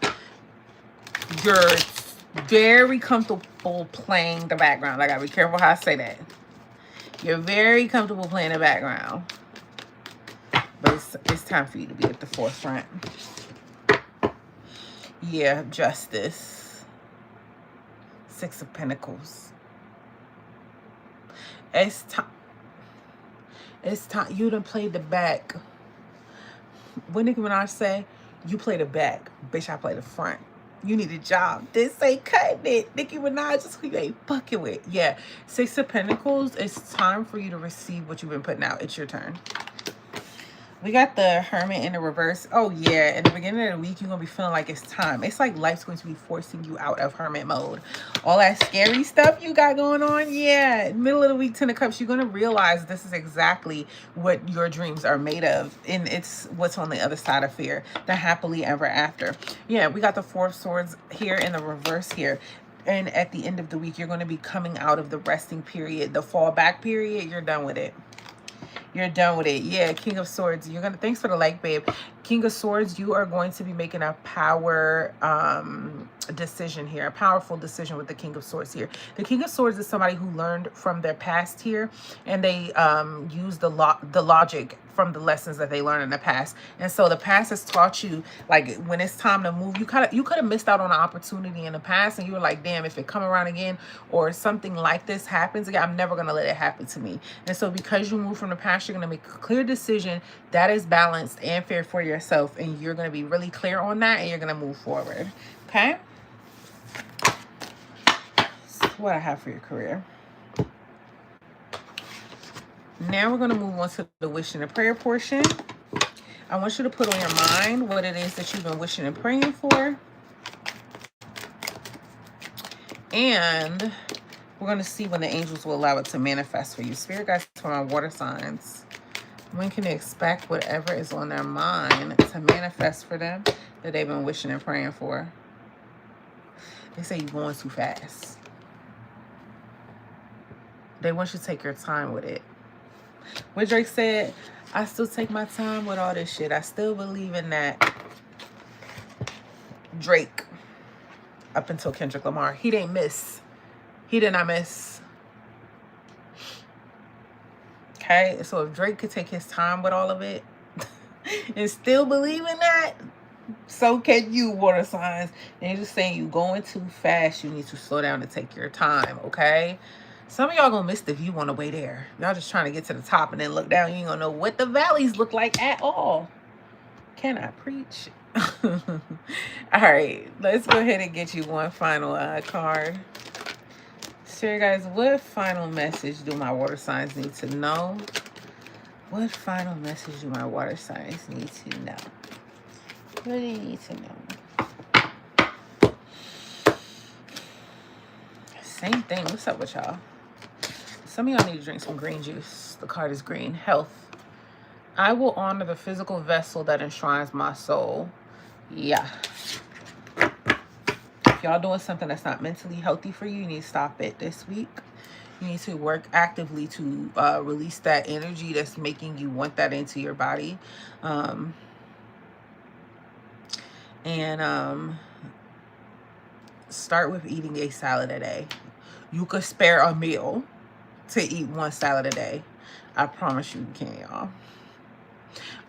very comfortable playing the background. I gotta be careful how I say that. You're very comfortable playing the background. But it's time for you to be at the forefront. Yeah, justice. 6 of Pentacles. It's time. It's time. You done played the back. What Nicki Minaj say? You play the back. Bitch, I play the front. You need a job. This ain't cutting it. Nicki Minaj is who you ain't fucking with. Yeah. 6 of Pentacles. It's time for you to receive what you've been putting out. It's your turn. We got the Hermit in the reverse. Oh, yeah. At the beginning of the week, you're going to be feeling like it's time. It's like life's going to be forcing you out of Hermit mode. All that scary stuff you got going on. Yeah. Middle of the week, 10 of Cups. You're going to realize this is exactly what your dreams are made of. And it's what's on the other side of fear. The happily ever after. Yeah. We got the 4 of Swords here in the reverse here. And at the end of the week, you're going to be coming out of the resting period. The fallback period. You're done with it. You're done with it. Yeah, King of Swords. You're gonna, thanks for the like, babe. King of Swords, you are going to be making a power decision here, a powerful decision with the King of Swords here. The King of Swords is somebody who learned from their past here, and they use the logic from the lessons that they learned in the past. And so the past has taught you, like, when it's time to move, you could have missed out on an opportunity in the past, and you were like, damn, if it come around again or something like this happens again, I'm never gonna let it happen to me. And so because you move from the past, you're gonna make a clear decision that is balanced and fair for yourself, and you're gonna be really clear on that, and you're gonna move forward. Okay, that's what I have for your career. Now we're going to move on to the wishing and prayer portion. I want you to put on your mind what it is that you've been wishing and praying for. And we're going to see when the angels will allow it to manifest for you. Spirit guides for my water signs. When can they expect whatever is on their mind to manifest for them that they've been wishing and praying for? They say you're going too fast. They want you to take your time with it. What Drake said, I still take my time with all this shit. I still believe in that. Drake, up until Kendrick Lamar, he didn't miss. He did not miss. Okay, so if Drake could take his time with all of it and still believe in that, so can you, water signs. They're just saying you going too fast. You need to slow down and take your time, okay? Some of y'all gonna miss the view on the way there. Y'all just trying to get to the top and then look down. You ain't gonna know what the valleys look like at all. Can I preach? All right, let's go ahead and get you one final card. Sure, guys, what final message do my water signs need to know? What final message do my water signs need to know? What do you need to know? Same thing. What's up with y'all? Some of y'all need to drink some green juice. The card is green. Health. I will honor the physical vessel that enshrines my soul. Yeah. If y'all doing something that's not mentally healthy for you, you need to stop it this week. You need to work actively to release that energy that's making you want that into your body. Start with eating a salad a day. You could spare a meal to eat one salad a day. I promise you can, y'all.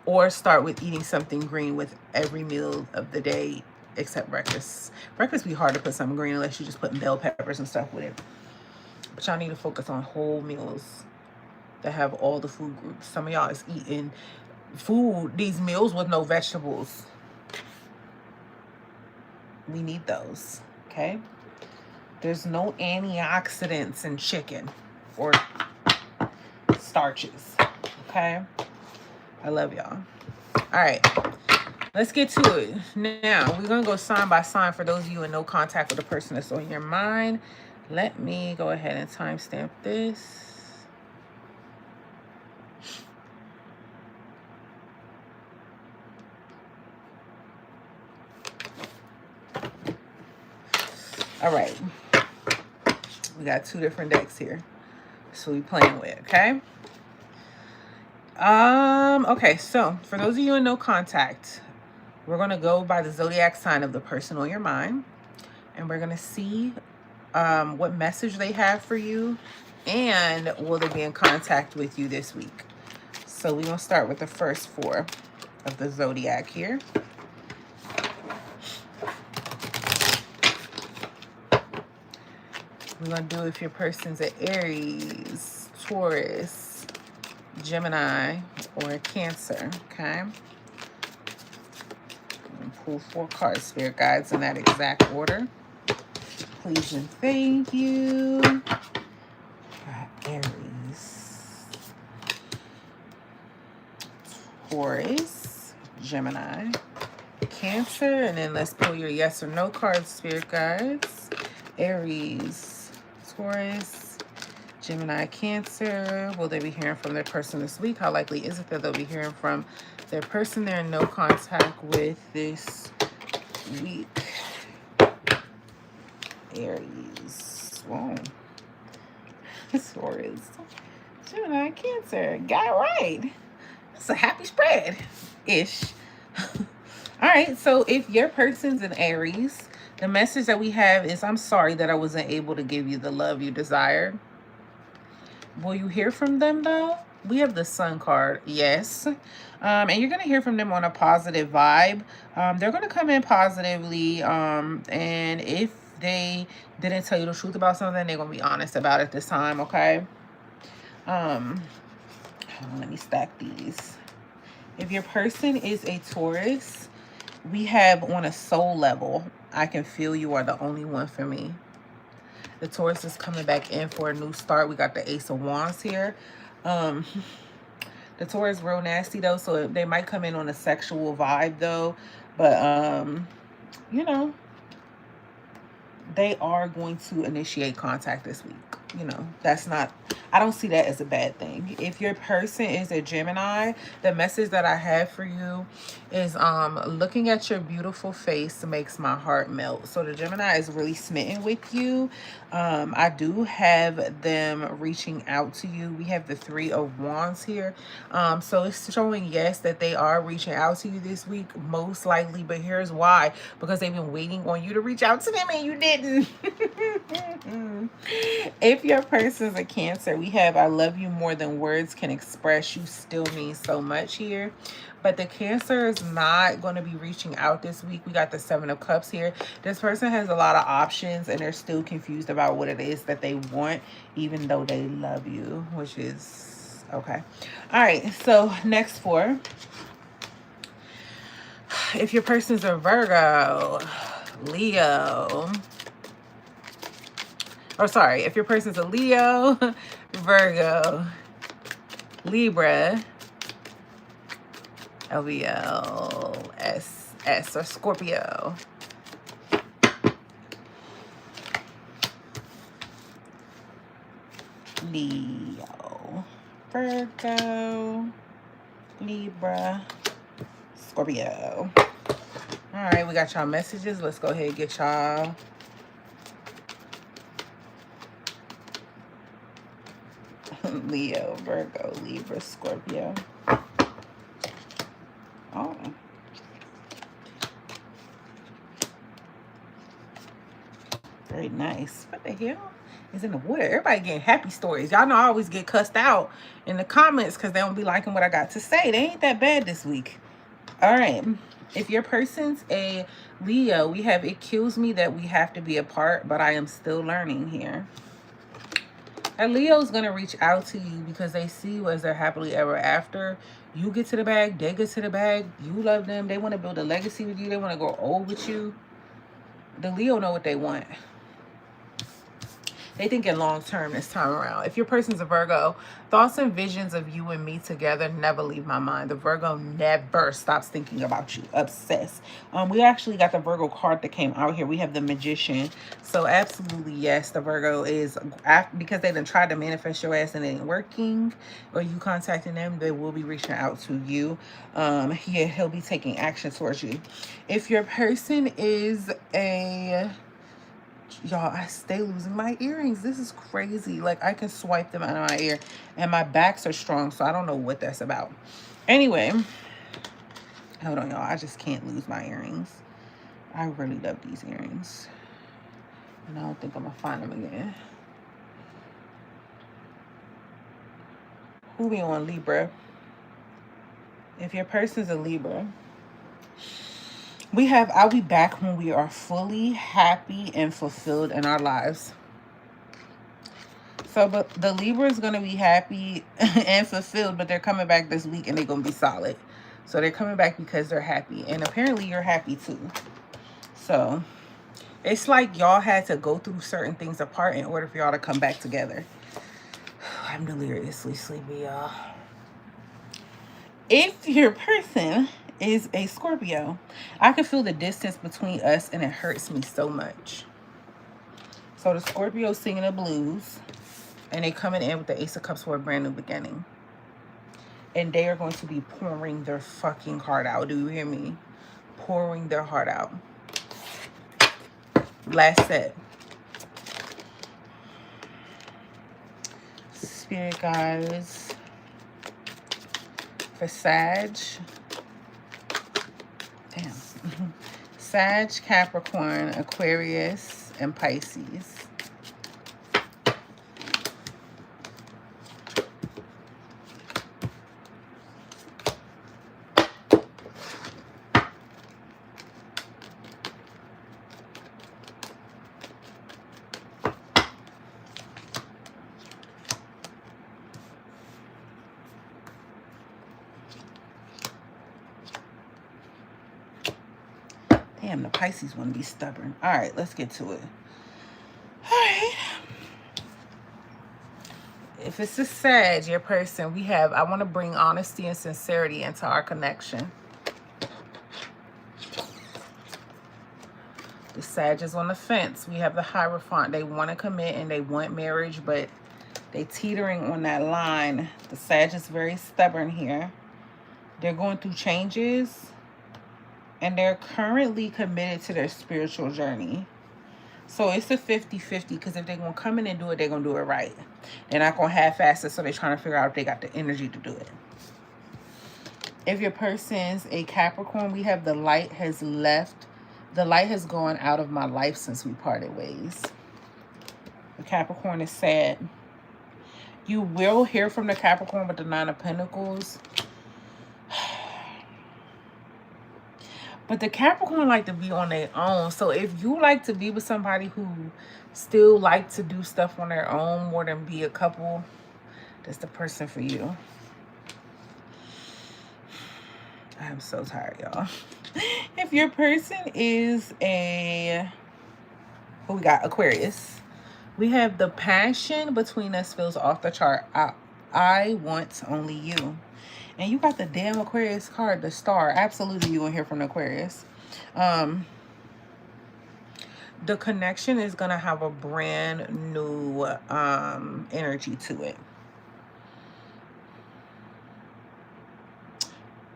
Or start with eating something green with every meal of the day except breakfast. Breakfast be hard to put something green unless you just put bell peppers and stuff with it. But y'all need to focus on whole meals that have all the food groups. Some of y'all is eating these meals with no vegetables. We need those, okay? There's no antioxidants in chicken or starches, okay? I love y'all. All right, let's get to it. Now, we're going to go sign by sign for those of you in no contact with the person that's on your mind. Let me go ahead and timestamp this. All right. We got two different decks here. So we playing with, okay? Okay, so for those of you in no contact, we're going to go by the zodiac sign of the person on your mind. And we're going to see what message they have for you. And will they be in contact with you this week? So we're going to start with the first four of the zodiac here. We're going to do if your person's an Aries, Taurus, Gemini, or a Cancer, okay? Pull 4 cards, spirit guides, in that exact order. Please and thank you. Aries, Taurus, Gemini, Cancer, and then let's pull your yes or no cards, spirit guides. Aries, Taurus, Gemini, Cancer. Will they be hearing from their person this week? How likely is it that they'll be hearing from their person they're in no contact with this week? Aries. Whoa. Taurus, Gemini, Cancer. Got it right. That's a happy spread-ish. All right, so if your person's an Aries, the message that we have is, I'm sorry that I wasn't able to give you the love you desired. Will you hear from them, though? We have the Sun card, yes. And you're going to hear from them on a positive vibe. They're going to come in positively. And if they didn't tell you the truth about something, they're going to be honest about it this time, okay? Let me stack these. If your person is a Taurus, we have on a soul level, I can feel you are the only one for me. The Taurus is coming back in for a new start. We got the Ace of Wands here. Um, the Taurus is real nasty though, so they might come in on a sexual vibe though. But you know, they are going to initiate contact this week. You know, that's not, I don't see that as a bad thing. If your person is a Gemini, the message that I have for you is looking at your beautiful face makes my heart melt. So the Gemini is really smitten with you. I do have them reaching out to you. We have the 3 of Wands here. So it's showing, yes, that they are reaching out to you this week, most likely. But here's why: because they've been waiting on you to reach out to them and you didn't. If your person's a Cancer, we have I love you more than words can express. You still mean so much here. But the Cancer is not going to be reaching out this week. We got the 7 of Cups here. This person has a lot of options and they're still confused about what it is that they want, even though they love you, which is okay. All right, so next 4. If your person's a Virgo, Leo, or sorry, if your person's a Leo, Virgo, Libra, LVL, SS, or Scorpio. Leo, Virgo, Libra, Scorpio. All right, we got y'all messages. Let's go ahead and get y'all. Leo, Virgo, Libra, Scorpio. Oh. Very nice. What the hell is in the water? Everybody getting happy stories. Y'all know I always get cussed out in the comments because they don't be liking what I got to say. They ain't that bad this week. All right. If your person's a Leo, we have it kills me that we have to be apart, but I am still learning here. A Leo's going to reach out to you because they see you as their happily ever after. You get to the bag, they get to the bag. You love them. They want to build a legacy with you. They want to grow old with you. The Leo know what they want. They thinking long term this time around. If your person's a Virgo, thoughts and visions of you and me together never leave my mind. The Virgo never stops thinking about you. Obsessed. We actually got the Virgo card that came out here. We have the Magician. So absolutely yes, the Virgo is, because they done tried to manifest your ass and it ain't working, or you contacting them, they will be reaching out to you. He'll be taking action towards you. If your person is a... Y'all, I stay losing my earrings. This is crazy. Like, I can swipe them out of my ear. And my backs are strong, so I don't know what that's about. Anyway. Hold on, y'all. I just can't lose my earrings. I really love these earrings. And I don't think I'm going to find them again. Who be on Libra? If your person's a Libra... we have, I'll be back when we are fully happy and fulfilled in our lives. So, but the Libra is going to be happy and fulfilled, but they're coming back this week and they're going to be solid. So they're coming back because they're happy. And apparently you're happy too. So it's like y'all had to go through certain things apart in order for y'all to come back together. I'm deliriously sleepy, y'all. If your person is a Scorpio, I can feel the distance between us and it hurts me so much. So the Scorpio singing the blues and they coming in with the Ace of Cups for a brand new beginning. And they are going to be pouring their fucking heart out. Do you hear me? Pouring their heart out. Last set. Spirit guides for Sag. Damn. Sag, Capricorn, Aquarius, and Pisces. Damn, the Pisces want to be stubborn. All right, let's get to it. All right. If it's a Sag, your person, we have, I want to bring honesty and sincerity into our connection. The Sag is on the fence. We have the Hierophant. They want to commit and they want marriage, but they teetering on that line. The Sag is very stubborn here. They're going through changes and they're currently committed to their spiritual journey. So it's a 50-50 because if they're going to come in and do it, they're going to do it right. They're not going to half-ass it, so they're trying to figure out if they got the energy to do it. If your person's a Capricorn, we have the light has left. The light has gone out of my life since we parted ways. The Capricorn is sad. You will hear from the Capricorn with the 9 of Pentacles. But the Capricorn like to be on their own. So if you like to be with somebody who still like to do stuff on their own more than be a couple, that's the person for you. I am so tired, y'all. If your person is a, who we got? Aquarius. We have the passion between us feels off the chart. I want only you. And you got the damn Aquarius card, the star. Absolutely, you will hear from the Aquarius. The connection is going to have a brand new energy to it.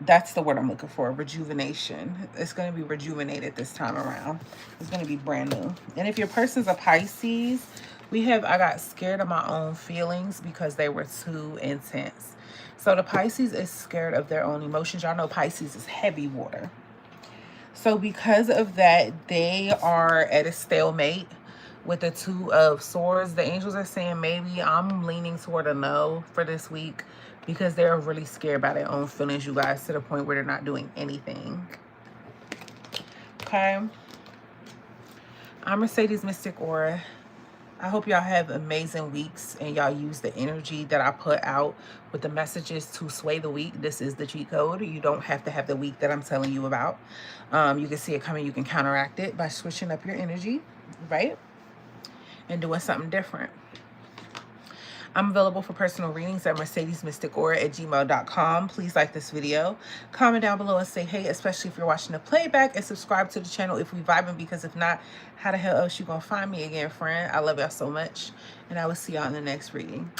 That's the word I'm looking for, rejuvenation. It's going to be rejuvenated this time around. It's going to be brand new. And if your person's a Pisces, we have, I got scared of my own feelings because they were too intense. So the Pisces is scared of their own emotions. Y'all know Pisces is heavy water. So because of that, they are at a stalemate with the 2 of Swords. The angels are saying maybe I'm leaning toward a no for this week because they're really scared by their own feelings, you guys, to the point where they're not doing anything. Okay. I'm Mercedes Mystic Aura. I hope y'all have amazing weeks and y'all use the energy that I put out with the messages to sway the week. This is the cheat code. You don't have to have the week that I'm telling you about. You can see it coming. You can counteract it by switching up your energy, right? And doing something different. I'm available for personal readings at mercedesmysticaura@gmail.com. Please like this video, comment down below and say hey, especially if you're watching the playback, and subscribe to the channel if we vibing, because if not, how the hell else you gonna find me again, friend? I love y'all so much, and I will see y'all in the next reading.